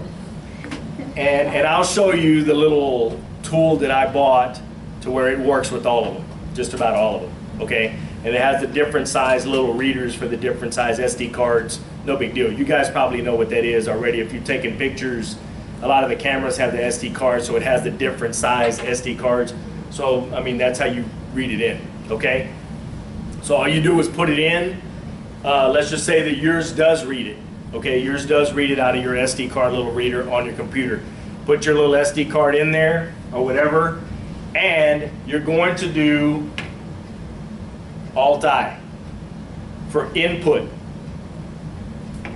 and I'll show you the little tool that I bought to where it works with all of them, just about all of them, okay? And it has the different size little readers for the different size SD cards. No big deal. You guys probably know what that is already. If you've taken pictures, a lot of the cameras have the SD cards, so it has the different size SD cards. So, I mean, that's how you read it in, okay? So all you do is put it in. Let's just say that yours does read it. Okay, yours does read it out of your SD card little reader on your computer. Put your little SD card in there or whatever, and you're going to do Alt-I for input,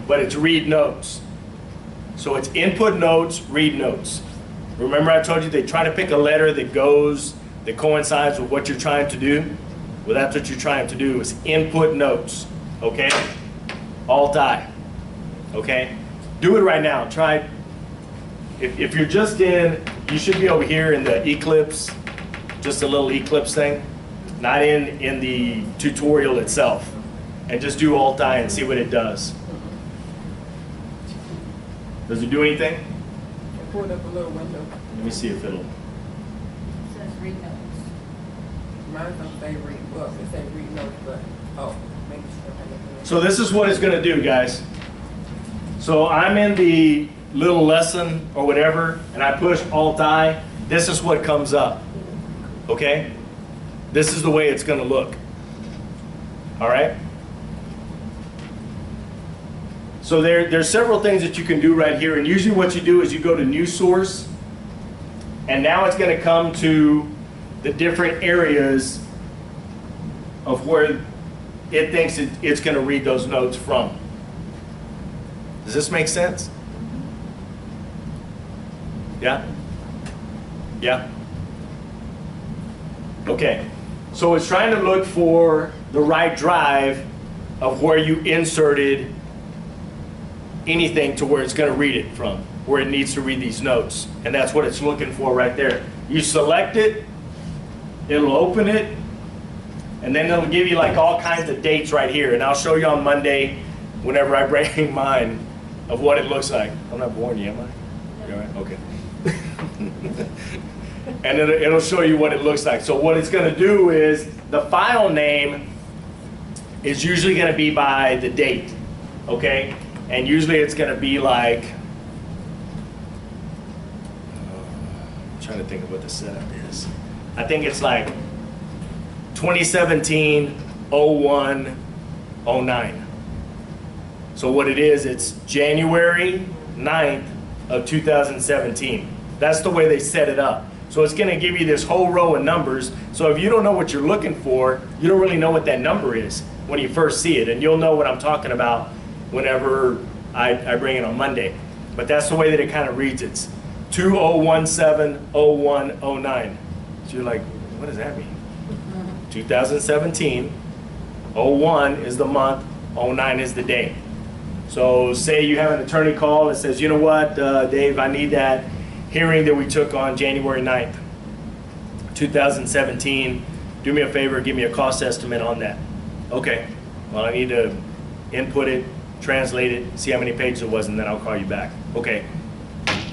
but it's read notes. So it's input notes, read notes. Remember I told you they try to pick a letter that coincides with what you're trying to do? Well, that's what you're trying to do is input notes, okay? Alt-I. Okay, do it right now. Try. If you're just in, you should be over here in the Eclipse, just a little Eclipse thing, not in the tutorial itself. And just do Alt-I and see what it does. Does it do anything? I pulled up a little window. Let me see if it'll. Says read notes. Mine don't say read, well, it say read notes, but, oh, maybe it's. So this is what it's going to do, guys. So I'm in the little lesson or whatever, and I push Alt-I. This is what comes up, okay? This is the way it's going to look, all right? So there's several things that you can do right here, and usually what you do is you go to New Source, and now it's going to come to the different areas of where it thinks it's going to read those notes from. Does this make sense? Yeah? Yeah? Okay. So it's trying to look for the right drive of where you inserted anything to where it's going to read it from, where it needs to read these notes. And that's what it's looking for right there. You select it, it'll open it, and then it'll give you like all kinds of dates right here. And I'll show you on Monday, whenever I bring mine, of what it looks like. I'm not boring you, am I? You all right? Okay. And it'll show you what it looks like. So what it's going to do is the file name is usually going to be by the date, okay? And usually it's going to be like, I'm trying to think of what the setup is. I think it's like 2017, 01, 09. So what it is, it's January 9th of 2017. That's the way they set it up. So it's going to give you this whole row of numbers. So if you don't know what you're looking for, you don't really know what that number is when you first see it. And you'll know what I'm talking about whenever I bring it on Monday. But that's the way that it kind of reads. It's 2017-0109. So you're like, what does that mean? 2017, 01 is the month, 09 is the day. So say you have an attorney call and says, you know what, Dave, I need that hearing that we took on January 9th, 2017. Do me a favor, give me a cost estimate on that. Okay, well, I need to input it, translate it, see how many pages it was, and then I'll call you back. Okay,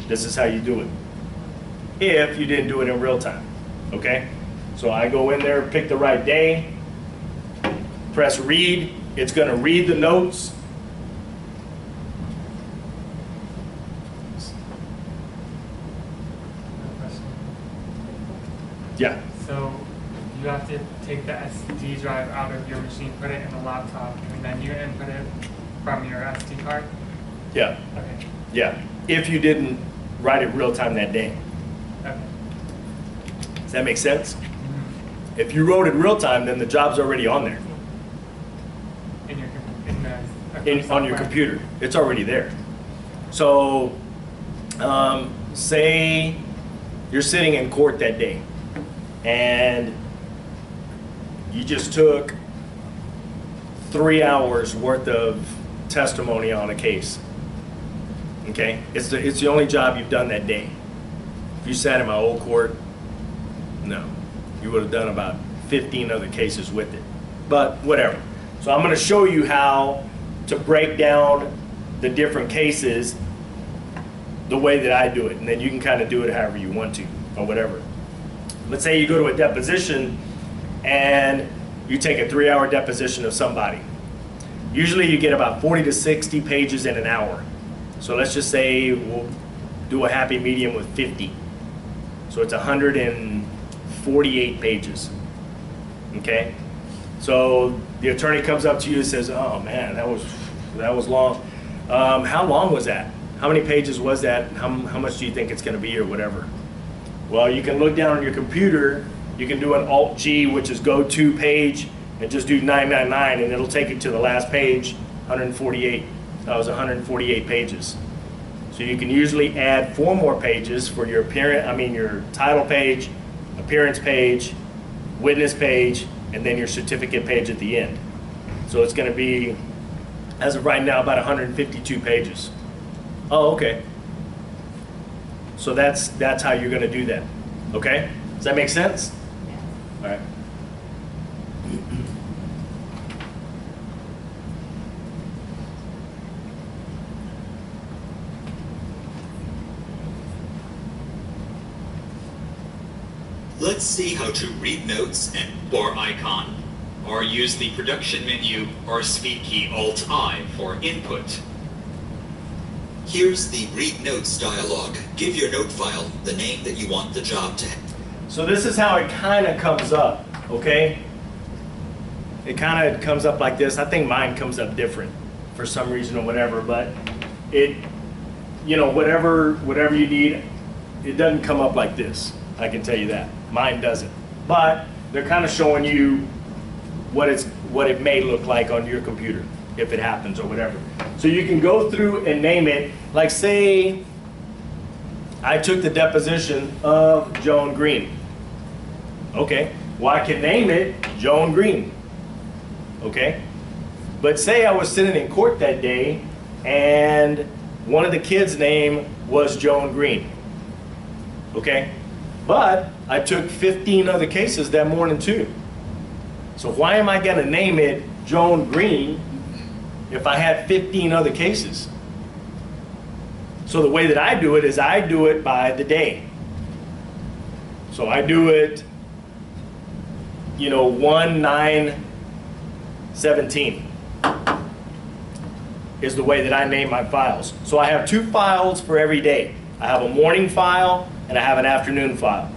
this is how you do it. If you didn't do it in real time, okay? So I go in there, pick the right day, press read. It's gonna read the notes. Yeah. So you have to take the SD drive out of your machine, put it in the laptop, and then you input it from your SD card? Yeah. Okay. Yeah. If you didn't write it real time that day. Okay. Does that make sense? Mm-hmm. If you wrote it real time, then the job's already on there. On your computer. It's already there. So say you're sitting in court that day and you just took 3 hours worth of testimony on a case. Okay? It's the only job you've done that day. If you sat in my old court, no. You would have done about 15 other cases with it. But whatever. So I'm going to show you how to break down the different cases the way that I do it. And then you can kind of do it however you want to or whatever. Let's say you go to a deposition and you take a 3-hour deposition of somebody. Usually you get about 40 to 60 pages in an hour. So let's just say we'll do a happy medium with 50. So it's 148 pages. Okay? So the attorney comes up to you and says, oh man, that was long. How long was that? How many pages was that? How much do you think it's going to be or whatever? Well, you can look down on your computer. You can do an Alt-G, which is go to page, and just do 999, and it'll take you to the last page, 148. That was 148 pages. So you can usually add 4 more pages for your your title page, appearance page, witness page, and then your certificate page at the end. So it's going to be, as of right now, about 152 pages. Oh, okay. So that's how you're going to do that. Okay? Does that make sense? Yeah. All right. Let's see how to read notes and bar icon, or use the production menu or speed key Alt-I for input. Here's the read notes dialog. Give your note file the name that you want the job to have. So this is how it kind of comes up, okay? It kind of comes up like this. I think mine comes up different for some reason or whatever, but it, whatever you need, it doesn't come up like this. I can tell you that. Mine doesn't. But they're kind of showing you what it may look like on your computer if it happens or whatever. So you can go through and name it. Like say I took the deposition of Joan Green. Okay, well I can name it Joan Green. Okay, but say I was sitting in court that day and one of the kids' name was Joan Green. Okay, but I took 15 other cases that morning too. So why am I going to name it Joan Green if I had 15 other cases? So the way that I do it is I do it by the day. So I do it, 1/9/17 is the way that I name my files. So I have 2 files for every day. I have a morning file and I have an afternoon file.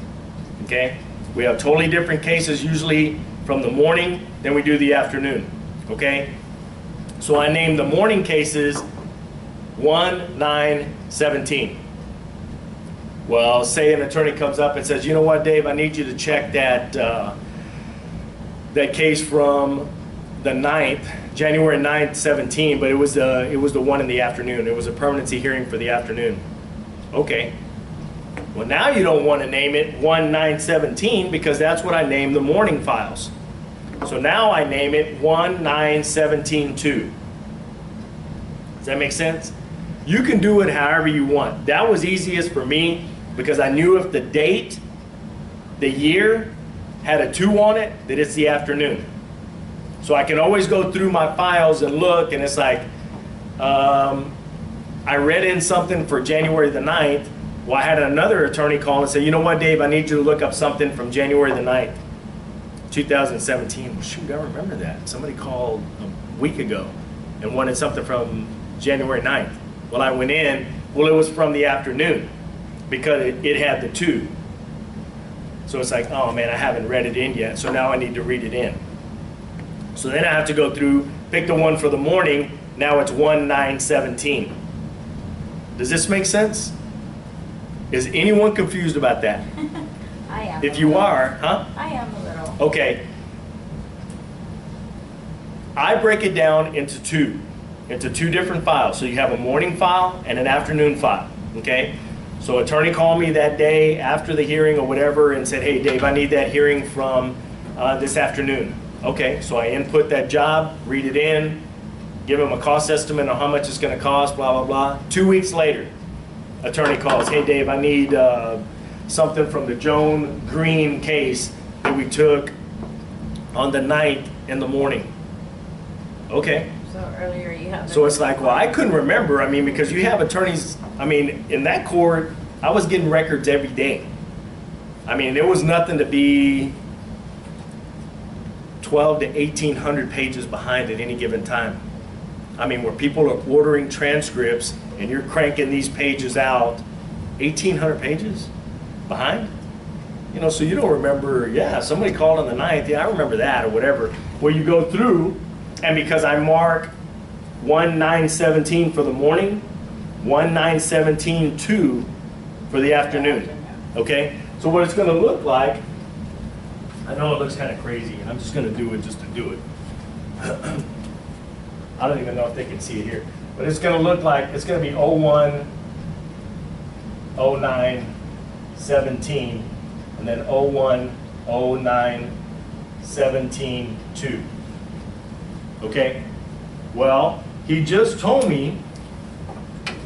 Okay? We have totally different cases usually from the morning than we do the afternoon. Okay? So I name the morning cases 1/9/17. Well, say an attorney comes up and says, you know what, Dave, I need you to check that that case from the 9th, January 9th, 17, but it was the one in the afternoon. It was a permanency hearing for the afternoon. Okay. Well, now you don't want to name it 1/9/17 because that's what I named the morning files. So now I name it 1/9/17/2. Does that make sense? You can do it however you want. That was easiest for me because I knew if the date, the year, had a 2 on it, that it's the afternoon. So I can always go through my files and look, and it's like, I read in something for January the 9th. Well, I had another attorney call and say, you know what, Dave, I need you to look up something from January the 9th, 2017. Well, shoot, I remember that. Somebody called a week ago and wanted something from January 9th. Well, I went in, well, it was from the afternoon because it had the 2. So it's like, oh man, I haven't read it in yet, so now I need to read it in. So then I have to go through, pick the one for the morning, now it's 1/9/17. Does this make sense? Is anyone confused about that? I am. If you are, huh? I am a little. Okay. I break it down into two different files. So you have a morning file and an afternoon file, okay? So attorney called me that day after the hearing or whatever and said, hey Dave, I need that hearing from this afternoon. Okay, so I input that job, read it in, give him a cost estimate on how much it's going to cost, blah, blah, blah. 2 weeks later, attorney calls, hey Dave, I need something from the Joan Green case that we took on the 9th in the morning. Okay. So earlier you have. So it's like, well, I couldn't remember. I mean, because you have attorneys, I mean, in that court, I was getting records every day. I mean, there was nothing to be 12 to 1,800 pages behind at any given time. I mean, where people are ordering transcripts and you're cranking these pages out, 1,800 pages behind? You know, so you don't remember, yeah, somebody called on the 9th, yeah, I remember that or whatever. Where you go through, and because I mark 1/9/17 for the morning, 1/9/17/2 for the afternoon, okay? So what it's gonna look like, I know it looks kind of crazy, and I'm just gonna do it just to do it. I don't even know if they can see it here, but it's gonna look like, it's gonna be 01, 09, 17, and then 01, 09, 17, 2. Okay? Well, he just told me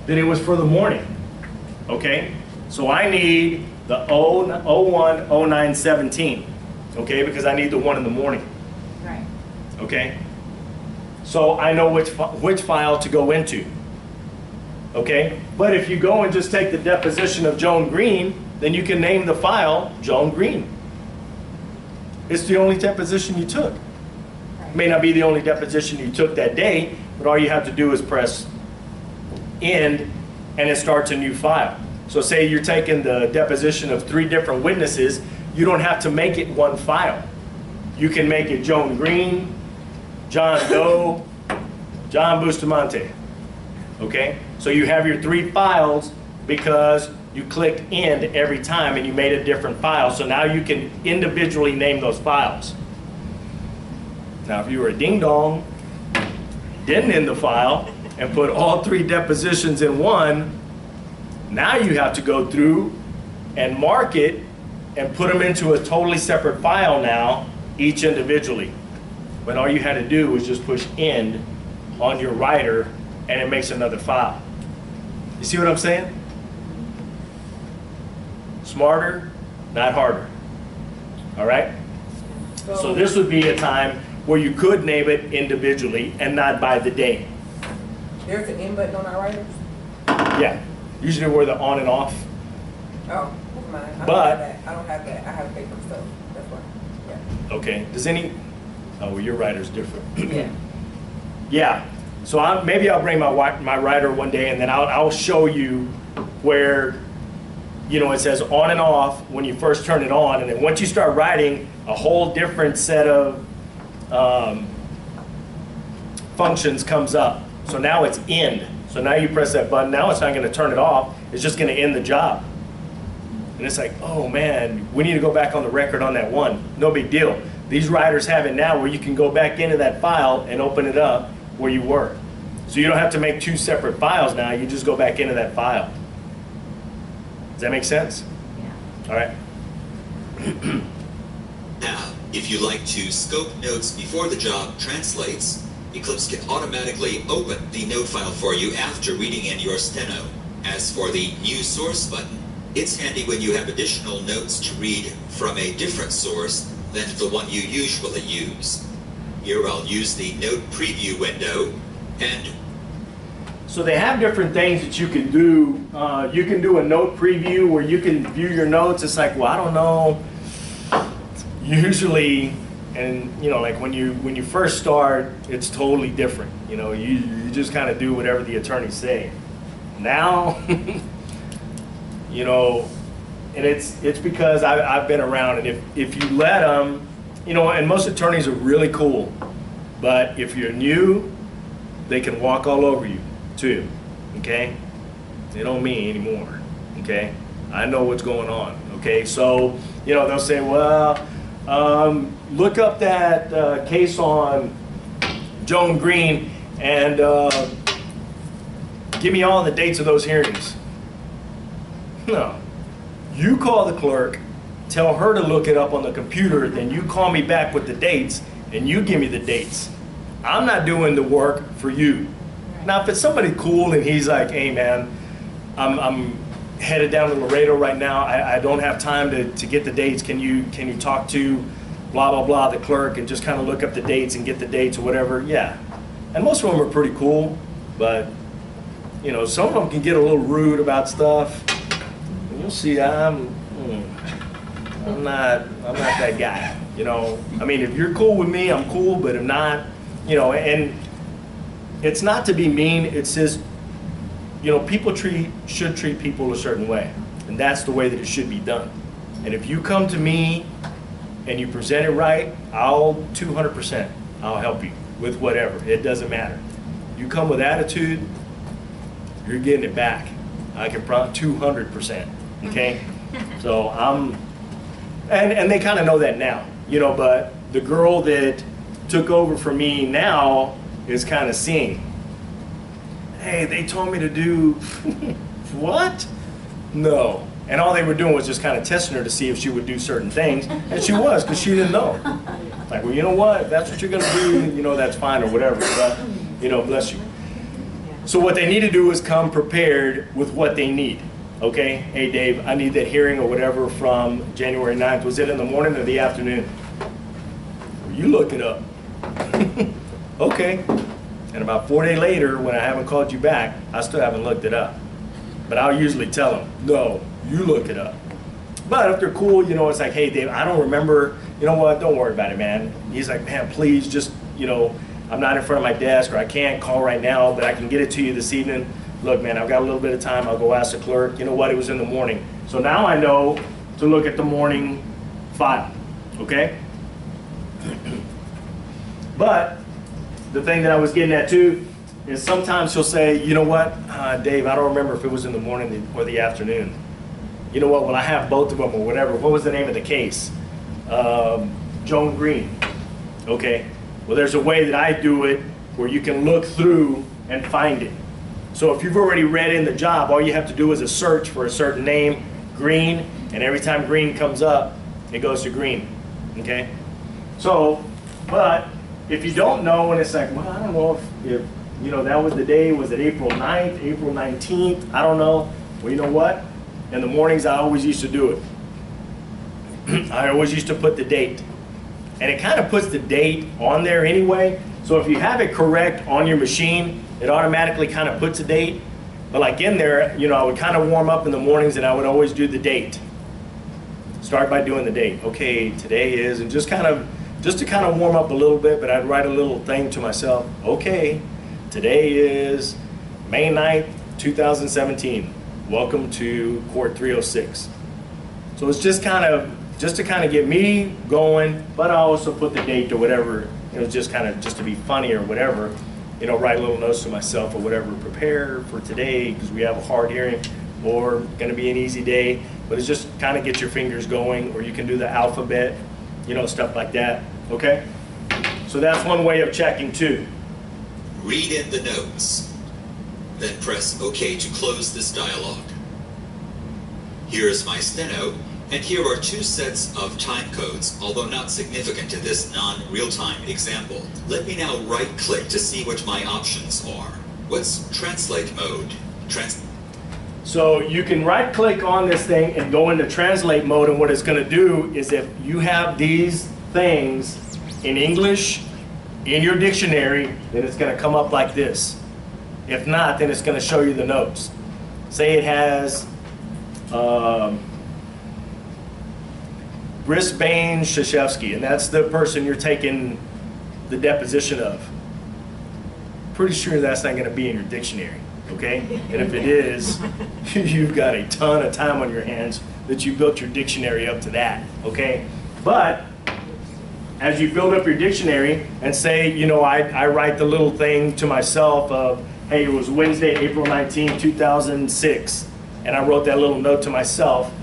that it was for the morning. Okay? So I need the 01, 09, 17. Okay? Because I need the one in the morning. Right. Okay? So I know which file to go into. Okay? But if you go and just take the deposition of Joan Green, then you can name the file Joan Green. It's the only deposition you took. It may not be the only deposition you took that day, but all you have to do is press end and it starts a new file. So say you're taking the deposition of 3 different witnesses, you don't have to make it one file. You can make it Joan Green, John Doe, John Bustamante. Okay? So you have your 3 files because you clicked end every time and you made a different file. So now you can individually name those files. Now if you were a ding-dong, didn't end the file and put all 3 depositions in one, now you have to go through and mark it and put them into a totally separate file now, each individually. But all you had to do was just push end on your writer and it makes another file. You see what I'm saying? Smarter, not harder. All right? So this would be a time where you could name it individually and not by the day. There's an end button on our writers? Yeah, usually where the on and off. Oh, never mind. I But- don't have that. I don't have that. I have paper stuff. That's why. Yeah. Okay, does any, oh, well, your writer's different. Yeah. Yeah, so maybe I'll bring my writer one day and then I'll show you where, you know, it says on and off when you first turn it on, and then once you start writing, a whole different set of functions comes up. So now it's end. So now you press that button, now it's not gonna turn it off, it's just gonna end the job. And it's like, oh man, we need to go back on the record on that one. No big deal. These writers have it now where you can go back into that file and open it up where you were. So you don't have to make 2 separate files now, you just go back into that file. Does that make sense? Yeah. All right. Now, if you like to scope notes before the job translates, Eclipse can automatically open the note file for you after reading in your steno. As for the New Source button, it's handy when you have additional notes to read from a different source than the one you usually use. Here I'll use the Note Preview window, and So they have different things that you can do. You can do a note preview where you can view your notes. It's like, well, I don't know. Usually, and you know, like when you first start, it's totally different. You know, you just kind of do whatever the attorneys say. Now, you know, and it's because I've been around, and if you let them, you know, and most attorneys are really cool, but if you're new, they can walk all over you too. Okay, they don't me anymore. Okay, I know what's going on. Okay, so you know they'll say, well, look up that case on Joan Green and give me all the dates of those hearings. No, you call the clerk, tell her to look it up on the computer, then you call me back with the dates, and you give me the dates. I'm not doing the work for you. Now, if it's somebody cool and he's like, hey man, I'm headed down to Laredo right now. I don't have time to get the dates. Can you talk to blah, blah, blah, the clerk, and just kind of look up the dates and get the dates or whatever? Yeah. And most of them are pretty cool, but you know, some of them can get a little rude about stuff. And you'll see, I'm not that guy. You know, I mean, if you're cool with me, I'm cool, but if not, you know, and it's not to be mean, it's just, you know, people should treat people a certain way, and that's the way that it should be done. And if you come to me and you present it right, I'll 200%, I'll help you with whatever. It doesn't matter. You come with attitude, you're getting it back. I can promise 200%. Okay, so and they kind of know that now, you know. But the girl that took over for me now is kind of seeing, hey, they told me to do what? No. And all they were doing was just kind of testing her to see if she would do certain things, and she was, because she didn't know. Like, well, you know what? If that's what you're gonna do, you know, that's fine or whatever. But you know, bless you. So what they need to do is come prepared with what they need. Okay, hey Dave, I need that hearing or whatever from January 9th. Was it in the morning or the afternoon? Well, you look it up. Okay. And about 4 days later, when I haven't called you back, I still haven't looked it up. But I'll usually tell them, no, you look it up. But if they're cool, you know, it's like, hey Dave, I don't remember, you know what, don't worry about it, man. He's like, man, please just, you know, I'm not in front of my desk, or I can't call right now, but I can get it to you this evening. Look, man, I've got a little bit of time. I'll go ask the clerk. You know what? It was in the morning. So now I know to look at the morning file, okay? But the thing that I was getting at too is sometimes she'll say, you know what, Dave, I don't remember if it was in the morning or the afternoon. You know what? Well, I have both of them or whatever. What was the name of the case? Joan Green. Okay. Well, there's a way that I do it where you can look through and find it. So if you've already read in the job, all you have to do is a search for a certain name, Green, and every time Green comes up, it goes to Green. Okay. So, but if you don't know, and it's like, well, I don't know if you know, that was the day, was it April 9th, April 19th? I don't know. Well, you know what? In the mornings, I always used to do it. I always used to put the date. And it kind of puts the date on there anyway. So if you have it correct on your machine, it automatically kind of puts a date. But like in there, you know, I would kind of warm up in the mornings and I would always do the date. Start by doing the date. Okay, today is, and just to kind of warm up a little bit, but I'd write a little thing to myself. Okay, today is May 9th, 2017. Welcome to Court 306. So it's just to kind of get me going, but I also put the date or whatever, you know, just to be funny or whatever, you know, write little notes to myself or whatever, prepare for today because we have a hard hearing or going to be an easy day, but it's just kind of get your fingers going, or you can do the alphabet, you know, stuff like that, okay? So that's one way of checking too. Read in the notes, then press OK to close this dialog. Here is my steno. And here are two sets of time codes, although not significant to this non-real-time example. Let me now right-click to see what my options are. What's translate mode? So you can right-click on this thing and go into translate mode, and what it's going to do is if you have these things in English in your dictionary, then it's going to come up like this. If not, then it's going to show you the notes. Say it has Brisbane Shashevsky, and that's the person you're taking the deposition of. Pretty sure that's not going to be in your dictionary, okay? And if it is, you've got a ton of time on your hands that you built your dictionary up to that, okay? But as you build up your dictionary and say, you know, I write the little thing to myself of, hey, it was Wednesday, April 19, 2006, and I wrote that little note to myself.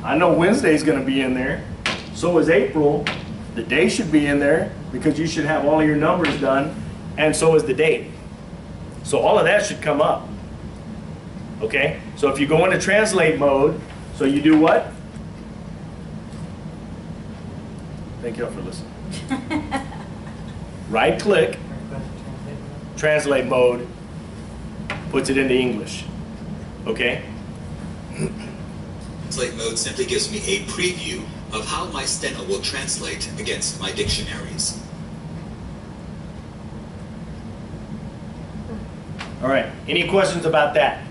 I know Wednesday's going to be in there. So is April. The day should be in there because you should have all of your numbers done, and so is the date. So all of that should come up. Okay? So if you go into translate mode, so you do what? Thank y'all for listening. right click, translate mode, puts it into English. Okay? Translate mode simply gives me a preview of how my steno will translate against my dictionaries. All right, any questions about that?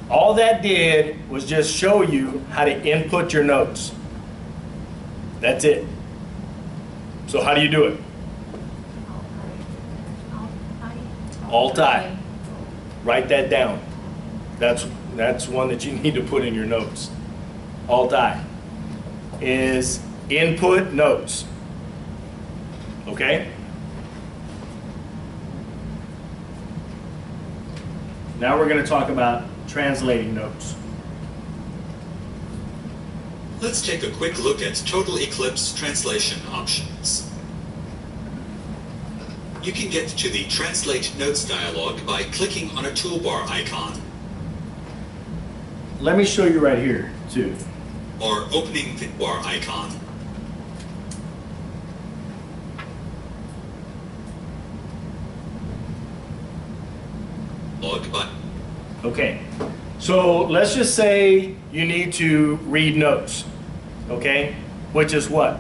All that did was just show you how to input your notes. That's it. So how do you do it? Alt-I. Write that down. That's one that you need to put in your notes. Alt-I is input notes. Okay? Now we're going to talk about translating notes. Let's take a quick look at Total Eclipse translation options. You can get to the Translate Notes dialog by clicking on a toolbar icon Let me show you right here, too. or opening the bar icon. Log button. Okay, so let's just say you need to read notes, okay? Which is what?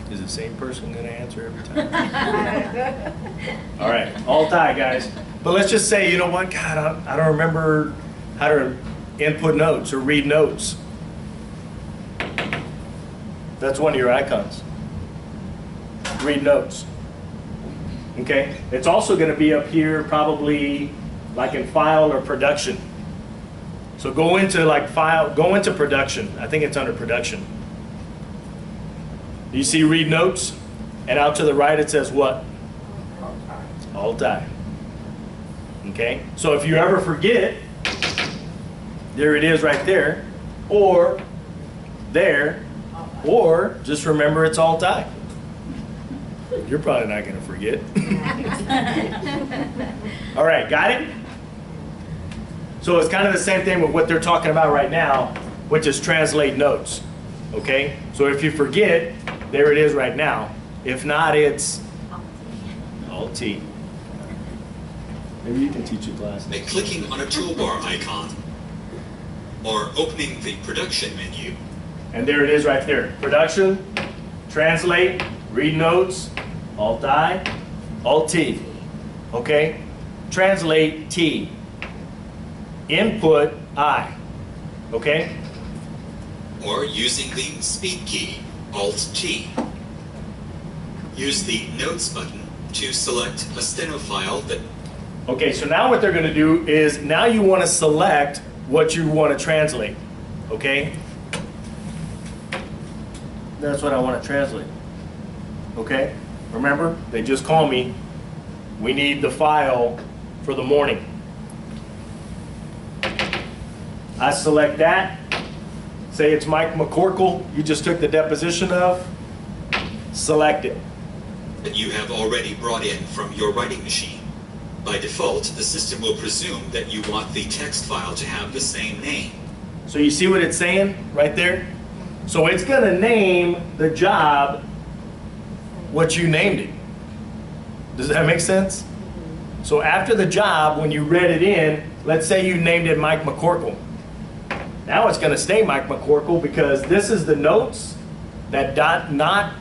Is the same person going to answer every time? All right, Alt-I, guys. But let's just say, you know what, God, I don't remember how to input notes or read notes. That's one of your icons. Read notes. Okay, it's also going to be up here probably like in file or production. So go into like file, go into production. I think it's under production. You see read notes, and out to the right it says what? Alt-I. Okay, so if you ever forget, there it is right there, or there, or just remember it's Alt-I. You're probably not going to forget. All right, got it? So it's kind of the same thing with what they're talking about right now, which is translate notes. Okay? So if you forget, there it is right now. If not, it's Alt-T. Maybe you can teach your class. By clicking on a toolbar icon or opening the production menu. And there it is right there. Production, translate, read notes, Alt-I, Alt-T. Okay? Translate T. Input I. Okay? Or using the speed key, Alt-T. Use the Notes button to select a steno file that... Okay, so now what they're going to do is now you want to select what you want to translate. Okay? That's what I want to translate. Okay? Remember, they just call me. We need the file for the morning. I select that. Say it's Mike McCorkle you just took the deposition of. Select it. that you have already brought in from your writing machine. By default, the system will presume that you want the text file to have the same name. So you see what it's saying right there? So it's going to name the job what you named it. Does that make sense? So after the job, when you read it in, let's say you named it Mike McCorkle. Now it's going to stay Mike McCorkle because this is the notes. That .not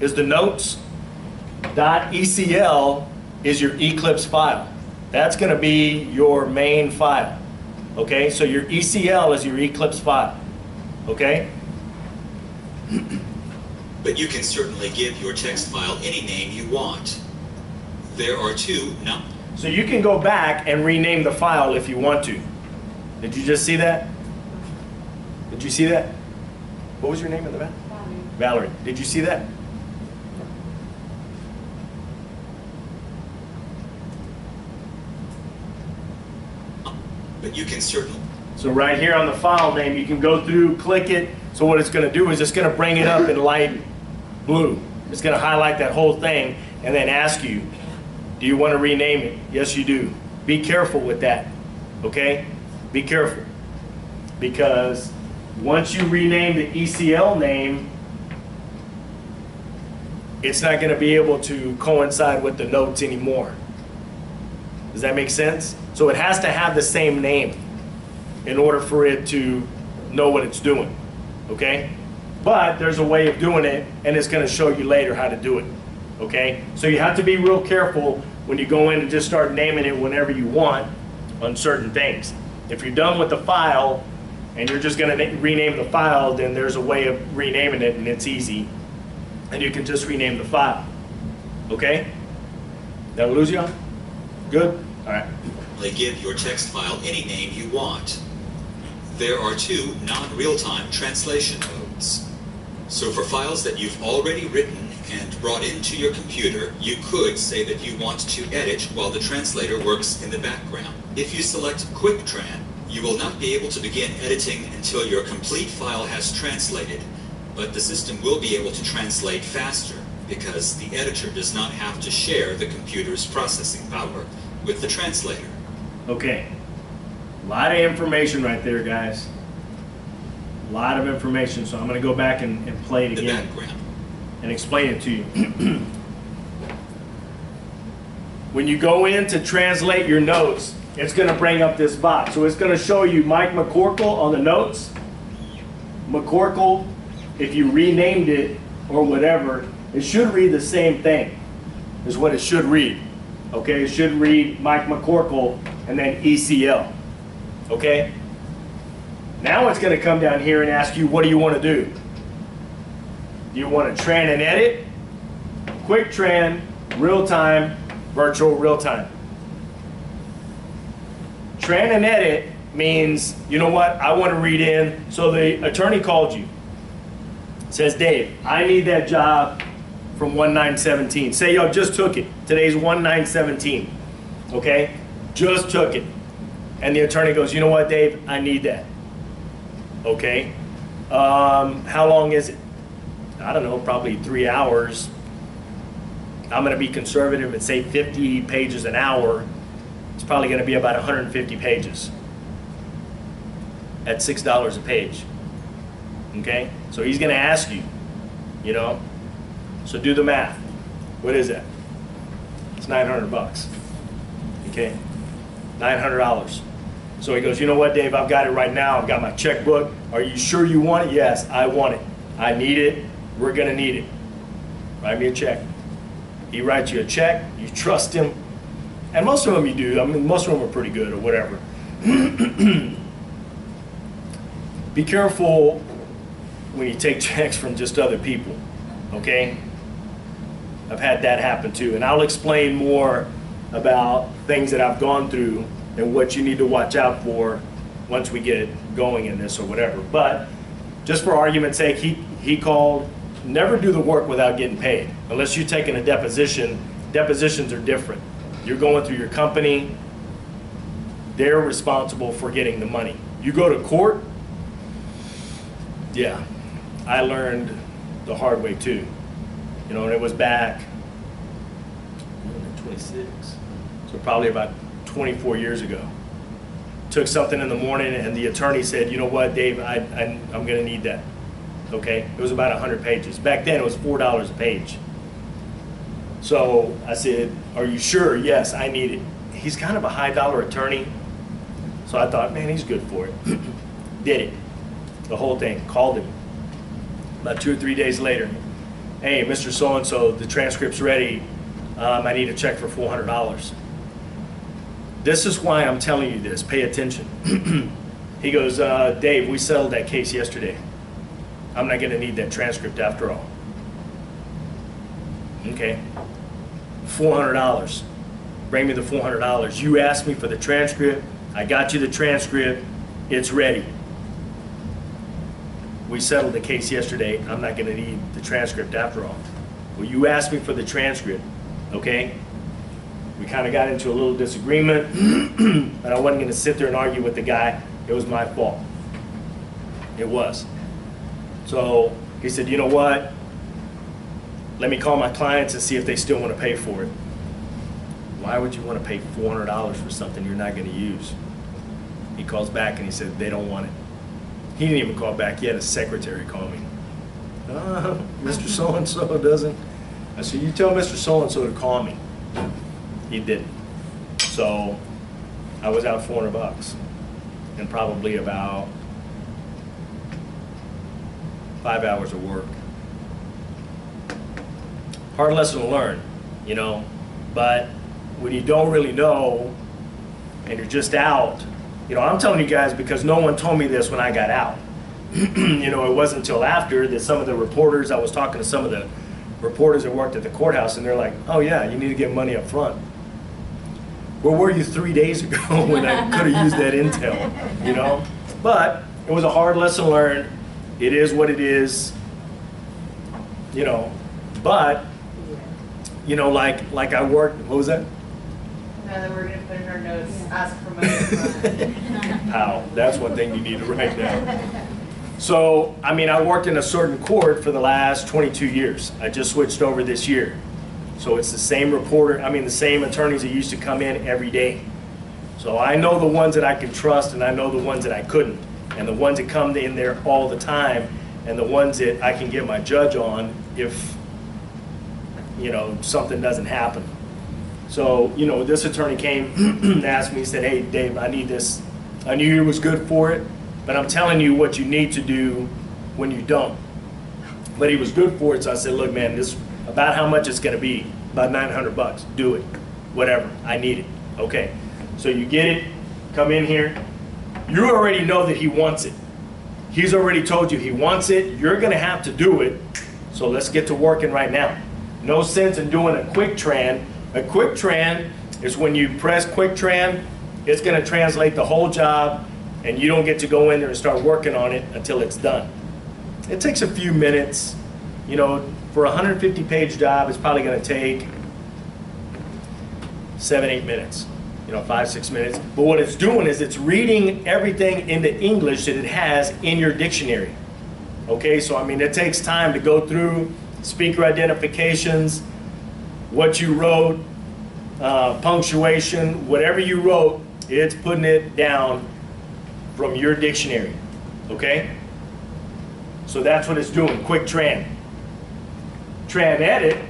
is the notes. .ecl is your Eclipse file. That's going to be your main file. Okay, so your ECL is your Eclipse file. Okay? But you can certainly give your text file any name you want. There are two now. So you can go back and rename the file if you want to. Did you just see that? Did you see that? What was your name in the back? Valerie. Did you see that? But you can certainly. So right here on the file name, you can go through, click it. So what it's going to do is it's going to bring it up in light blue. It's going to highlight that whole thing and then ask you, do you want to rename it? Yes, you do. Be careful with that, okay? Be careful. Because once you rename the ECL name, it's not going to be able to coincide with the notes anymore. Does that make sense? So it has to have the same name in order for it to know what it's doing, okay? But there's a way of doing it, and it's going to show you later how to do it, okay? So you have to be real careful when you go in and just start naming it whenever you want on certain things. If you're done with the file and you're just going to rename the file, then there's a way of renaming it, and it's easy. And you can just rename the file, okay? Did I lose you on? Good? All right. Give your text file any name you want. There are two non-real-time translation modes. So for files that you've already written and brought into your computer, you could say that you want to edit while the translator works in the background. If you select QuickTran, you will not be able to begin editing until your complete file has translated, but the system will be able to translate faster because the editor does not have to share the computer's processing power with the translator. Okay. A lot of information right there, guys. A lot of information, so I'm going to go back and play it again and explain it to you. When you go in to translate your notes, it's going to bring up this box. So it's going to show you Mike McCorkle on the notes. McCorkle, if you renamed it or whatever, it should read the same thing is what it should read. Okay, it should read Mike McCorkle and then ECL. Okay? Now it's going to come down here and ask you, what do you want to do? Do you want to tran and edit? Quick tran, real time, virtual real time. Tran and edit means, you know what, I want to read in. So the attorney called you. Says, Dave, I need that job from 1/9/17. Say y'all just took it. Today's 1/9/17. Okay? Just took it. And the attorney goes, you know what, Dave, I need that. Okay? How long is it? I don't know, probably 3 hours. I'm going to be conservative and say 50 pages an hour. It's probably going to be about 150 pages at $6 a page. Okay? So he's going to ask you, you know? So do the math. What is that? It's $900. Okay? $900. So he goes, you know what, Dave, I've got it right now. I've got my checkbook. Are you sure you want it? Yes, I want it. I need it. We're going to need it. Write me a check. He writes you a check. You trust him. And most of them you do. I mean, most of them are pretty good or whatever. Be careful when you take checks from just other people, okay? I've had that happen too. And I'll explain more about things that I've gone through and what you need to watch out for once we get going in this or whatever. But just for argument's sake, he called. Never do the work without getting paid. Unless you're taking a deposition. Depositions are different. You're going through your company. They're responsible for getting the money. You go to court, yeah, I learned the hard way too. You know, and it was back 26, so probably about 24 years ago. Took something in the morning and the attorney said, you know what, Dave, I'm going to need that. Okay, it was about 100 pages. Back then it was $4 a page. So I said, are you sure? Yes, I need it. He's kind of a high dollar attorney. So I thought, man, he's good for it. Did it. The whole thing. Called him. About 2 or 3 days later. Hey, Mr. So-and-so, the transcript's ready. I need a check for $400. This is why I'm telling you this. Pay attention. He goes, Dave, we settled that case yesterday. I'm not going to need that transcript after all. Okay. $400. Bring me the $400. You asked me for the transcript. I got you the transcript. It's ready. We settled the case yesterday. I'm not going to need the transcript after all. Well, you asked me for the transcript. Okay. We kind of got into a little disagreement, but I wasn't going to sit there and argue with the guy. It was my fault. It was. So he said, you know what? Let me call my clients and see if they still want to pay for it. Why would you want to pay $400 for something you're not going to use? He calls back and he said, they don't want it. He didn't even call back. He had a secretary call me. Mr. So-and-so doesn't I said, you tell Mr. So-and-so to call me. He didn't. So I was out $400 and probably about 5 hours of work. Hard lesson to learn, you know, but when you don't really know and you're just out, you know, I'm telling you guys because no one told me this when I got out. You know, it wasn't until after that some of the reporters, I was talking to some of the reporters that worked at the courthouse, and they're like, oh yeah, you need to get money up front. Where were you 3 days ago when I could have used that intel, you know? But it was a hard lesson learned. It is what it is, you know, but, you know, like I worked, what was that? No, that we're gonna put in our notes, ask for money up front. How? That's one thing you need to write down. So, I mean, I worked in a certain court for the last 22 years. I just switched over this year. So it's the same reporter, I mean, the same attorneys that used to come in every day. So I know the ones that I can trust and I know the ones that I couldn't. And the ones that come in there all the time and the ones that I can get my judge on if, you know, something doesn't happen. So, you know, this attorney came and asked me, he said, hey, Dave, I need this. I knew you was good for it, but I'm telling you what you need to do when you don't. But he was good for it, so I said, look, man, this is about how much it's gonna be, about $900. Do it, whatever, I need it. Okay, so you get it, come in here. You already know that he wants it. He's already told you he wants it. You're gonna have to do it, so let's get to working right now. No sense in doing a quick tran. A quick tran is when you press quick tran, it's gonna translate the whole job and you don't get to go in there and start working on it until it's done. It takes a few minutes. You know, for a 150-page job, it's probably gonna take 7-8 minutes. You know, 5-6 minutes. But what it's doing is it's reading everything into English that it has in your dictionary. Okay, so I mean, it takes time to go through speaker identifications, what you wrote, punctuation, whatever you wrote, it's putting it down from your dictionary, okay? So that's what it's doing, quick tran. Tran edit,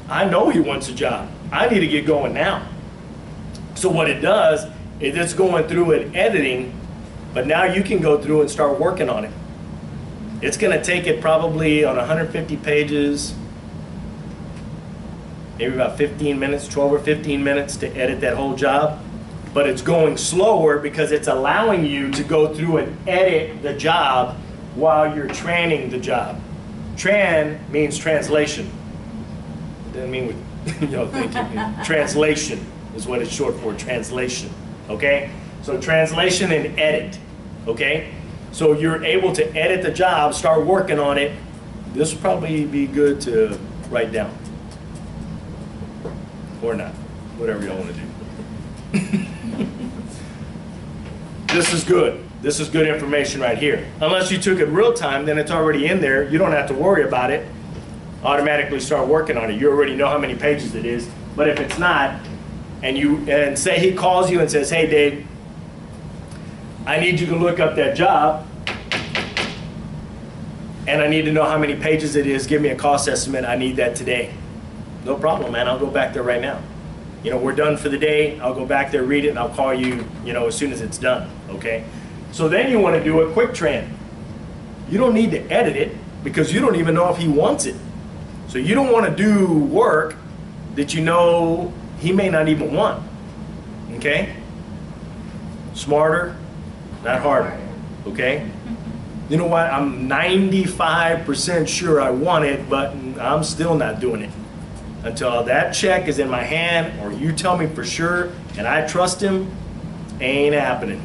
I know he wants a job. I need to get going now. So what it does is it's going through and editing, but now you can go through and start working on it. It's gonna take it probably on 150 pages, maybe about 15 minutes, 12 or 15 minutes to edit that whole job. But it's going slower because it's allowing you to go through and edit the job while you're tranning the job. Tran means translation. It doesn't mean what you know, thinking. Translation is what it's short for, translation, okay? So translation and edit, okay? So you're able to edit the job, start working on it. This would probably be good to write down. Or not, whatever y'all want to do. This is good. This is good information right here. Unless you took it real time, then it's already in there. You don't have to worry about it. Automatically start working on it. You already know how many pages it is. But if it's not, and say he calls you and says, hey Dave, I need you to look up that job and I need to know how many pages it is. Give me a cost estimate. I need that today. No problem, man. I'll go back there right now. You know, we're done for the day. I'll go back there, read it, and I'll call you, you know, as soon as it's done, okay? So then you want to do a quick tran. You don't need to edit it because you don't even know if he wants it. So you don't want to do work that you know he may not even want, okay? Smarter, not harder, okay? You know what? I'm 95% sure I want it, but I'm still not doing it. Until that check is in my hand or you tell me for sure and I trust him, ain't happening.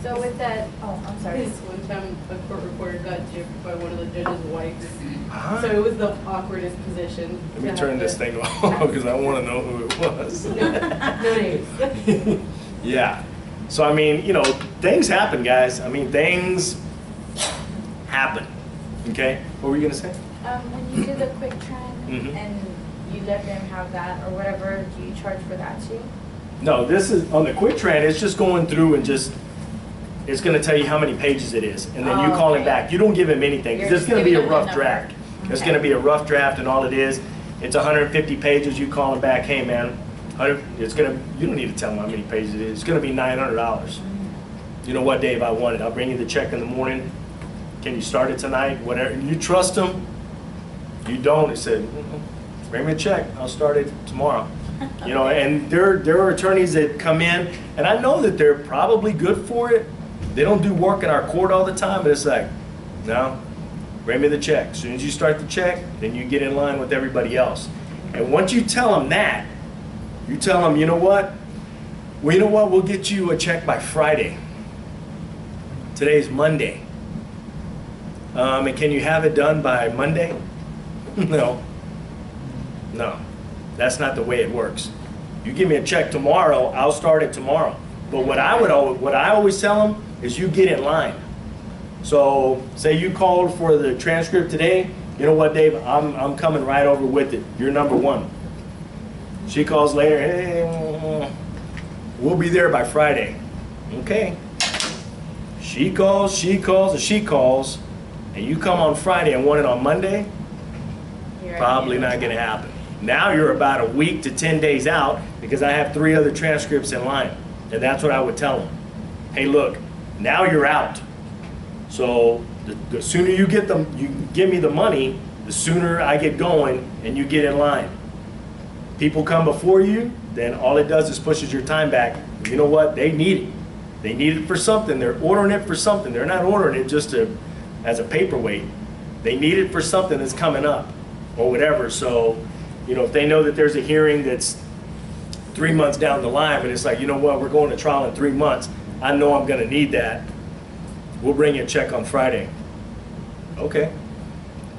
So with that, oh, I'm sorry. This one time a court reporter got gypped by one of the judge's wives. Huh? So it was the awkwardest position. Let me turn this thing off because I want to know who it was. No names. Yeah. So, I mean, you know, things happen, guys. I mean, things happen. Okay? What were you going to say? When you do the quick tran and you let them have that or whatever, do you charge for that too? No, this is, on the quick tran, it's just going through and just, it's going to tell you how many pages it is. And then you call him back. You don't give him anything because it's going to be a rough draft. It's going to be a rough draft, and all it is, it's 150 pages. You call them back, hey man, it's going to, you don't need to tell them how many pages it is. It's going to be $900. You know what, Dave, I want it. I'll bring you the check in the morning. Can you start it tonight? Whatever. You trust them. You don't. He said, bring me a check. I'll start it tomorrow. You know, and there are attorneys that come in, and I know that they're probably good for it. They don't do work in our court all the time, but it's like, no, bring me the check. As soon as you start the check, then you get in line with everybody else. And once you tell them that, you tell them, you know what? Well, you know what? We'll get you a check by Friday. Today's Monday. And can you have it done by Monday? No. No. That's not the way it works. You give me a check tomorrow, I'll start it tomorrow. But what I always tell them is you get in line. So say you called for the transcript today, you know what, Dave, I'm coming right over with it. You're number one. She calls later, hey, we'll be there by Friday. Okay. She calls, and you come on Friday and want it on Monday, probably not gonna happen. Now you're about a week to 10 days out because I have 3 other transcripts in line. And that's what I would tell them. Hey, look, now you're out. So the sooner you give me the money, the sooner I get going and you get in line. People come before you, then all it does is pushes your time back. You know what? They need it. They need it for something. They're ordering it for something. They're not ordering it just as a paperweight. They need it for something that's coming up or whatever. So, you know, if they know that there's a hearing that's 3 months down the line, but it's like, you know what, we're going to trial in 3 months. I know I'm going to need that. We'll bring you a check on Friday. Okay.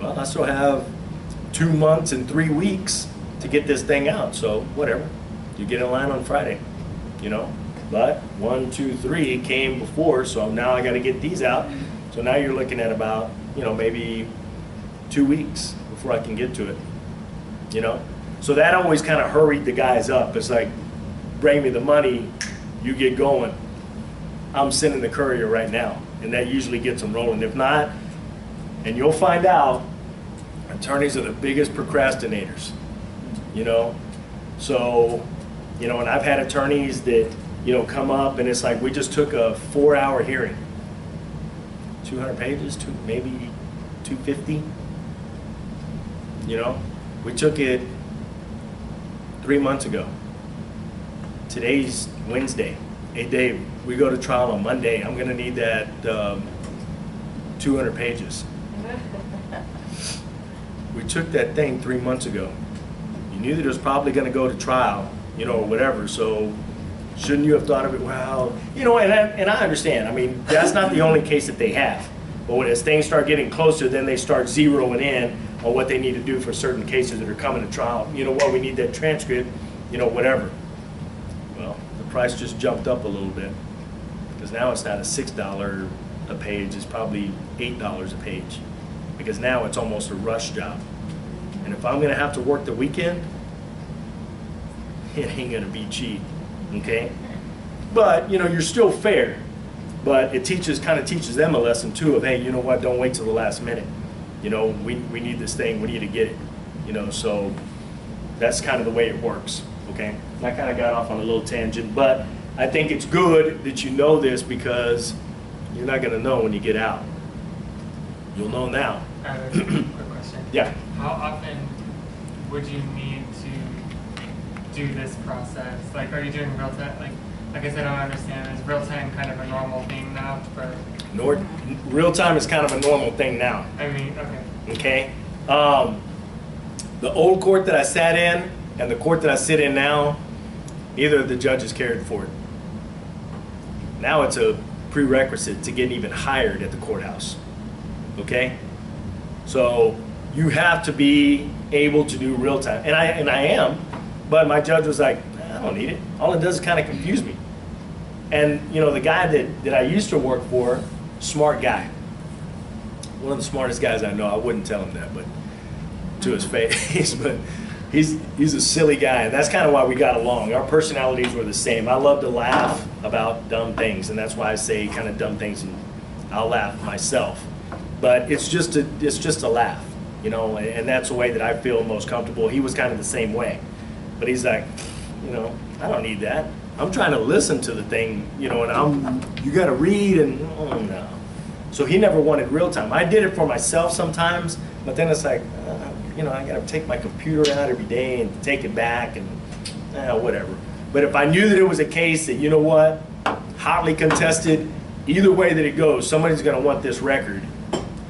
Well, I still have 2 months and 3 weeks to get this thing out. So whatever. You get in line on Friday, you know. But 1, 2, 3 came before, so now I got to get these out. So now you're looking at about, you know, maybe 2 weeks before I can get to it. You know, so that always kind of hurried the guys up. It's like, bring me the money, you get going. I'm sending the courier right now, and that usually gets them rolling. If not, and you'll find out, attorneys are the biggest procrastinators, you know. So, you know, and I've had attorneys that, you know, come up and it's like, we just took a 4-hour hearing, 200 pages, maybe 250, you know. We took it 3 months ago. Today's Wednesday. Hey Dave, we go to trial on Monday. I'm gonna need that 200 pages. We took that thing 3 months ago. You knew that it was probably gonna go to trial, you know, or whatever, so shouldn't you have thought of it, well, you know, and I understand. I mean, that's not the only case that they have. But as things start getting closer, then they start zeroing in on what they need to do for certain cases that are coming to trial. You know what, we need that transcript, you know, whatever. Well, the price just jumped up a little bit because now it's not a $6 a page, it's probably $8 a page because now it's almost a rush job. And if I'm gonna have to work the weekend, it ain't gonna be cheap, okay? But, you know, you're still fair. But it kind of teaches them a lesson too of, hey, you know what, don't wait till the last minute. You know, we need this thing, we need to get it. You know, so that's kind of the way it works, okay? And I kind of got off on a little tangent, but I think it's good that you know this because you're not gonna know when you get out. You'll know now. I have a quick question. Yeah. How often would you need to do this process? Like, are you doing real time? Like I said, I don't understand. Is real time kind of a normal thing now for? Real time is kind of a normal thing now. I mean, okay. Okay. The old court that I sat in and the court that I sit in now, neither of the judges cared for it. Now it's a prerequisite to get even hired at the courthouse. Okay? So you have to be able to do real time. And I am, but my judge was like, I don't need it. All it does is kind of confuse me. And you know, the guy that I used to work for, smart guy. One of the smartest guys I know. I wouldn't tell him that, but to his face, but he's a silly guy, and that's kind of why we got along. Our personalities were the same. I love to laugh about dumb things, and that's why I say kind of dumb things, and I'll laugh myself. But it's just a laugh. You you know, and that's the way that I feel most comfortable. He was kind of the same way, but he's like, you know, I don't need that. I'm trying to listen to the thing, you know, and you got to read and, oh, no. So he never wanted real time. I did it for myself sometimes, but then it's like, you know, I got to take my computer out every day and take it back and whatever. But if I knew that it was a case that, you know what, hotly contested, either way that it goes, somebody's going to want this record,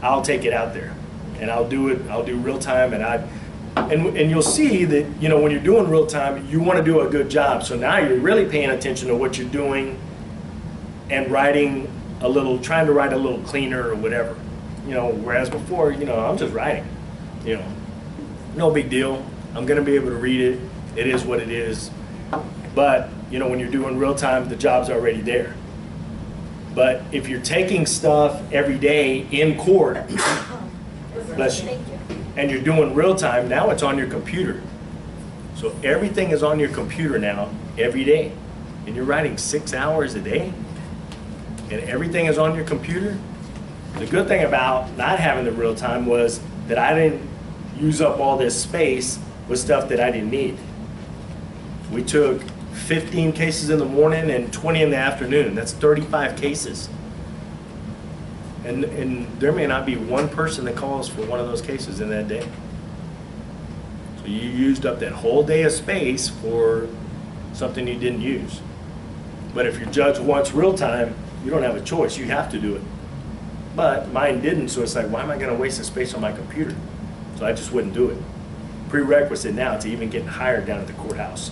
I'll take it out there and I'll do it. I'll do real time, and you'll see that, you know, when you're doing real time, you want to do a good job. So now you're really paying attention to what you're doing and writing a little, trying to write a little cleaner or whatever, you know, whereas before, you know, I'm just writing, you know, no big deal. I'm going to be able to read it. It is what it is. But, you know, when you're doing real time, the job's already there. But if you're taking stuff every day in court, bless you, and you're doing real time, now it's on your computer. So everything is on your computer now, every day. And you're writing 6 hours a day, and everything is on your computer. The good thing about not having the real time was that I didn't use up all this space with stuff that I didn't need. We took 15 cases in the morning and 20 in the afternoon. That's 35 cases. And there may not be one person that calls for one of those cases in that day. So you used up that whole day of space for something you didn't use. But if your judge wants real time, you don't have a choice. You have to do it. But mine didn't, so it's like, why am I going to waste the space on my computer? So I just wouldn't do it. Prerequisite now to even getting hired down at the courthouse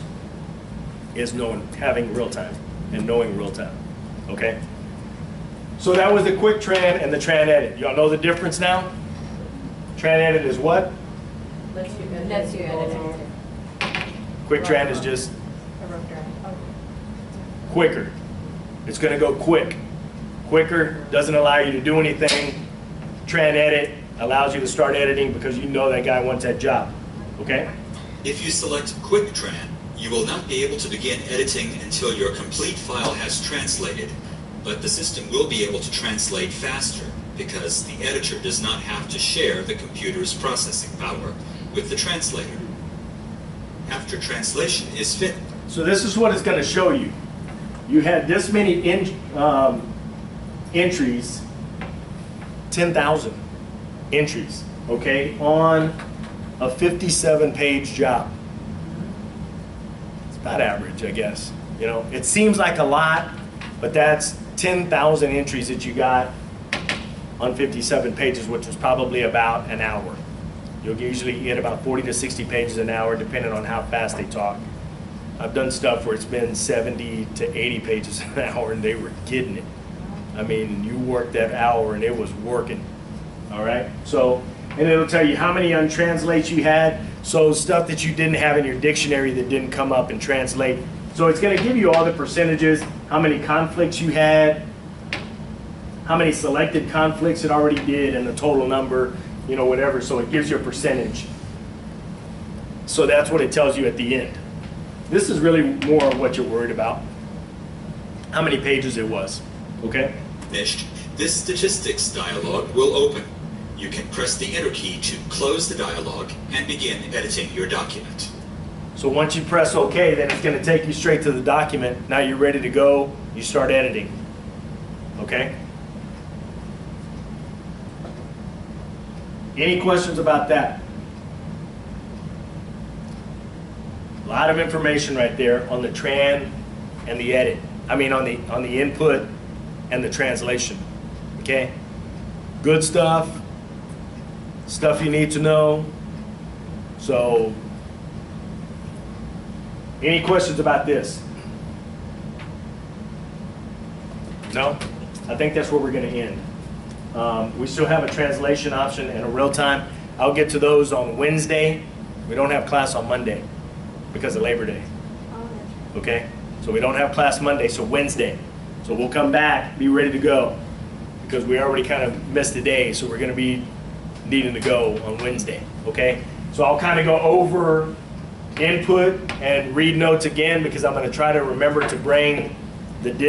is having real time and knowing real time, okay? So that was the quick tran and the tran edit. Y'all know the difference now? Tran edit is what? Lets you edit. Quick tran is just quicker. It's gonna go quick. Quicker, doesn't allow you to do anything. Tran edit allows you to start editing because you know that guy wants that job, okay? If you select Quick Tran, you will not be able to begin editing until your complete file has translated, but the system will be able to translate faster because the editor does not have to share the computer's processing power with the translator. After translation is finished. So this is what it's going to show you. You had this many entries, 10,000 entries, okay, on a 57-page job. It's about average, I guess. You know, it seems like a lot, but that's 10,000 entries that you got on 57 pages, which was probably about an hour. You'll usually get about 40 to 60 pages an hour, depending on how fast they talk. I've done stuff where it's been 70 to 80 pages an hour, and they were getting it. I mean, you worked that hour, and it was working. All right? So, and it'll tell you how many untranslates you had. So stuff that you didn't have in your dictionary that didn't come up and translate. So it's going to give you all the percentages, how many conflicts you had, how many selected conflicts it already did, and the total number, you know, whatever. So it gives you a percentage. So that's what it tells you at the end. This is really more of what you're worried about, how many pages it was, okay? Finished. This statistics dialog will open. You can press the Enter key to close the dialog and begin editing your document. So once you press OK, then it's going to take you straight to the document. Now you're ready to go. You start editing. Okay? Any questions about that? A lot of information right there on the tran and the edit. I mean on the input and the translation. Okay? Good stuff. Stuff you need to know. So, any questions about this? No? I think that's where we're going to end. We still have a translation option and a real time. I'll get to those on Wednesday. We don't have class on Monday because of Labor Day. Okay? So we don't have class Monday, so Wednesday. So we'll come back, be ready to go because we already kind of missed a day, so we're going to be needing to go on Wednesday. Okay? So I'll kind of go over input and read notes again because I'm going to try to remember to bring the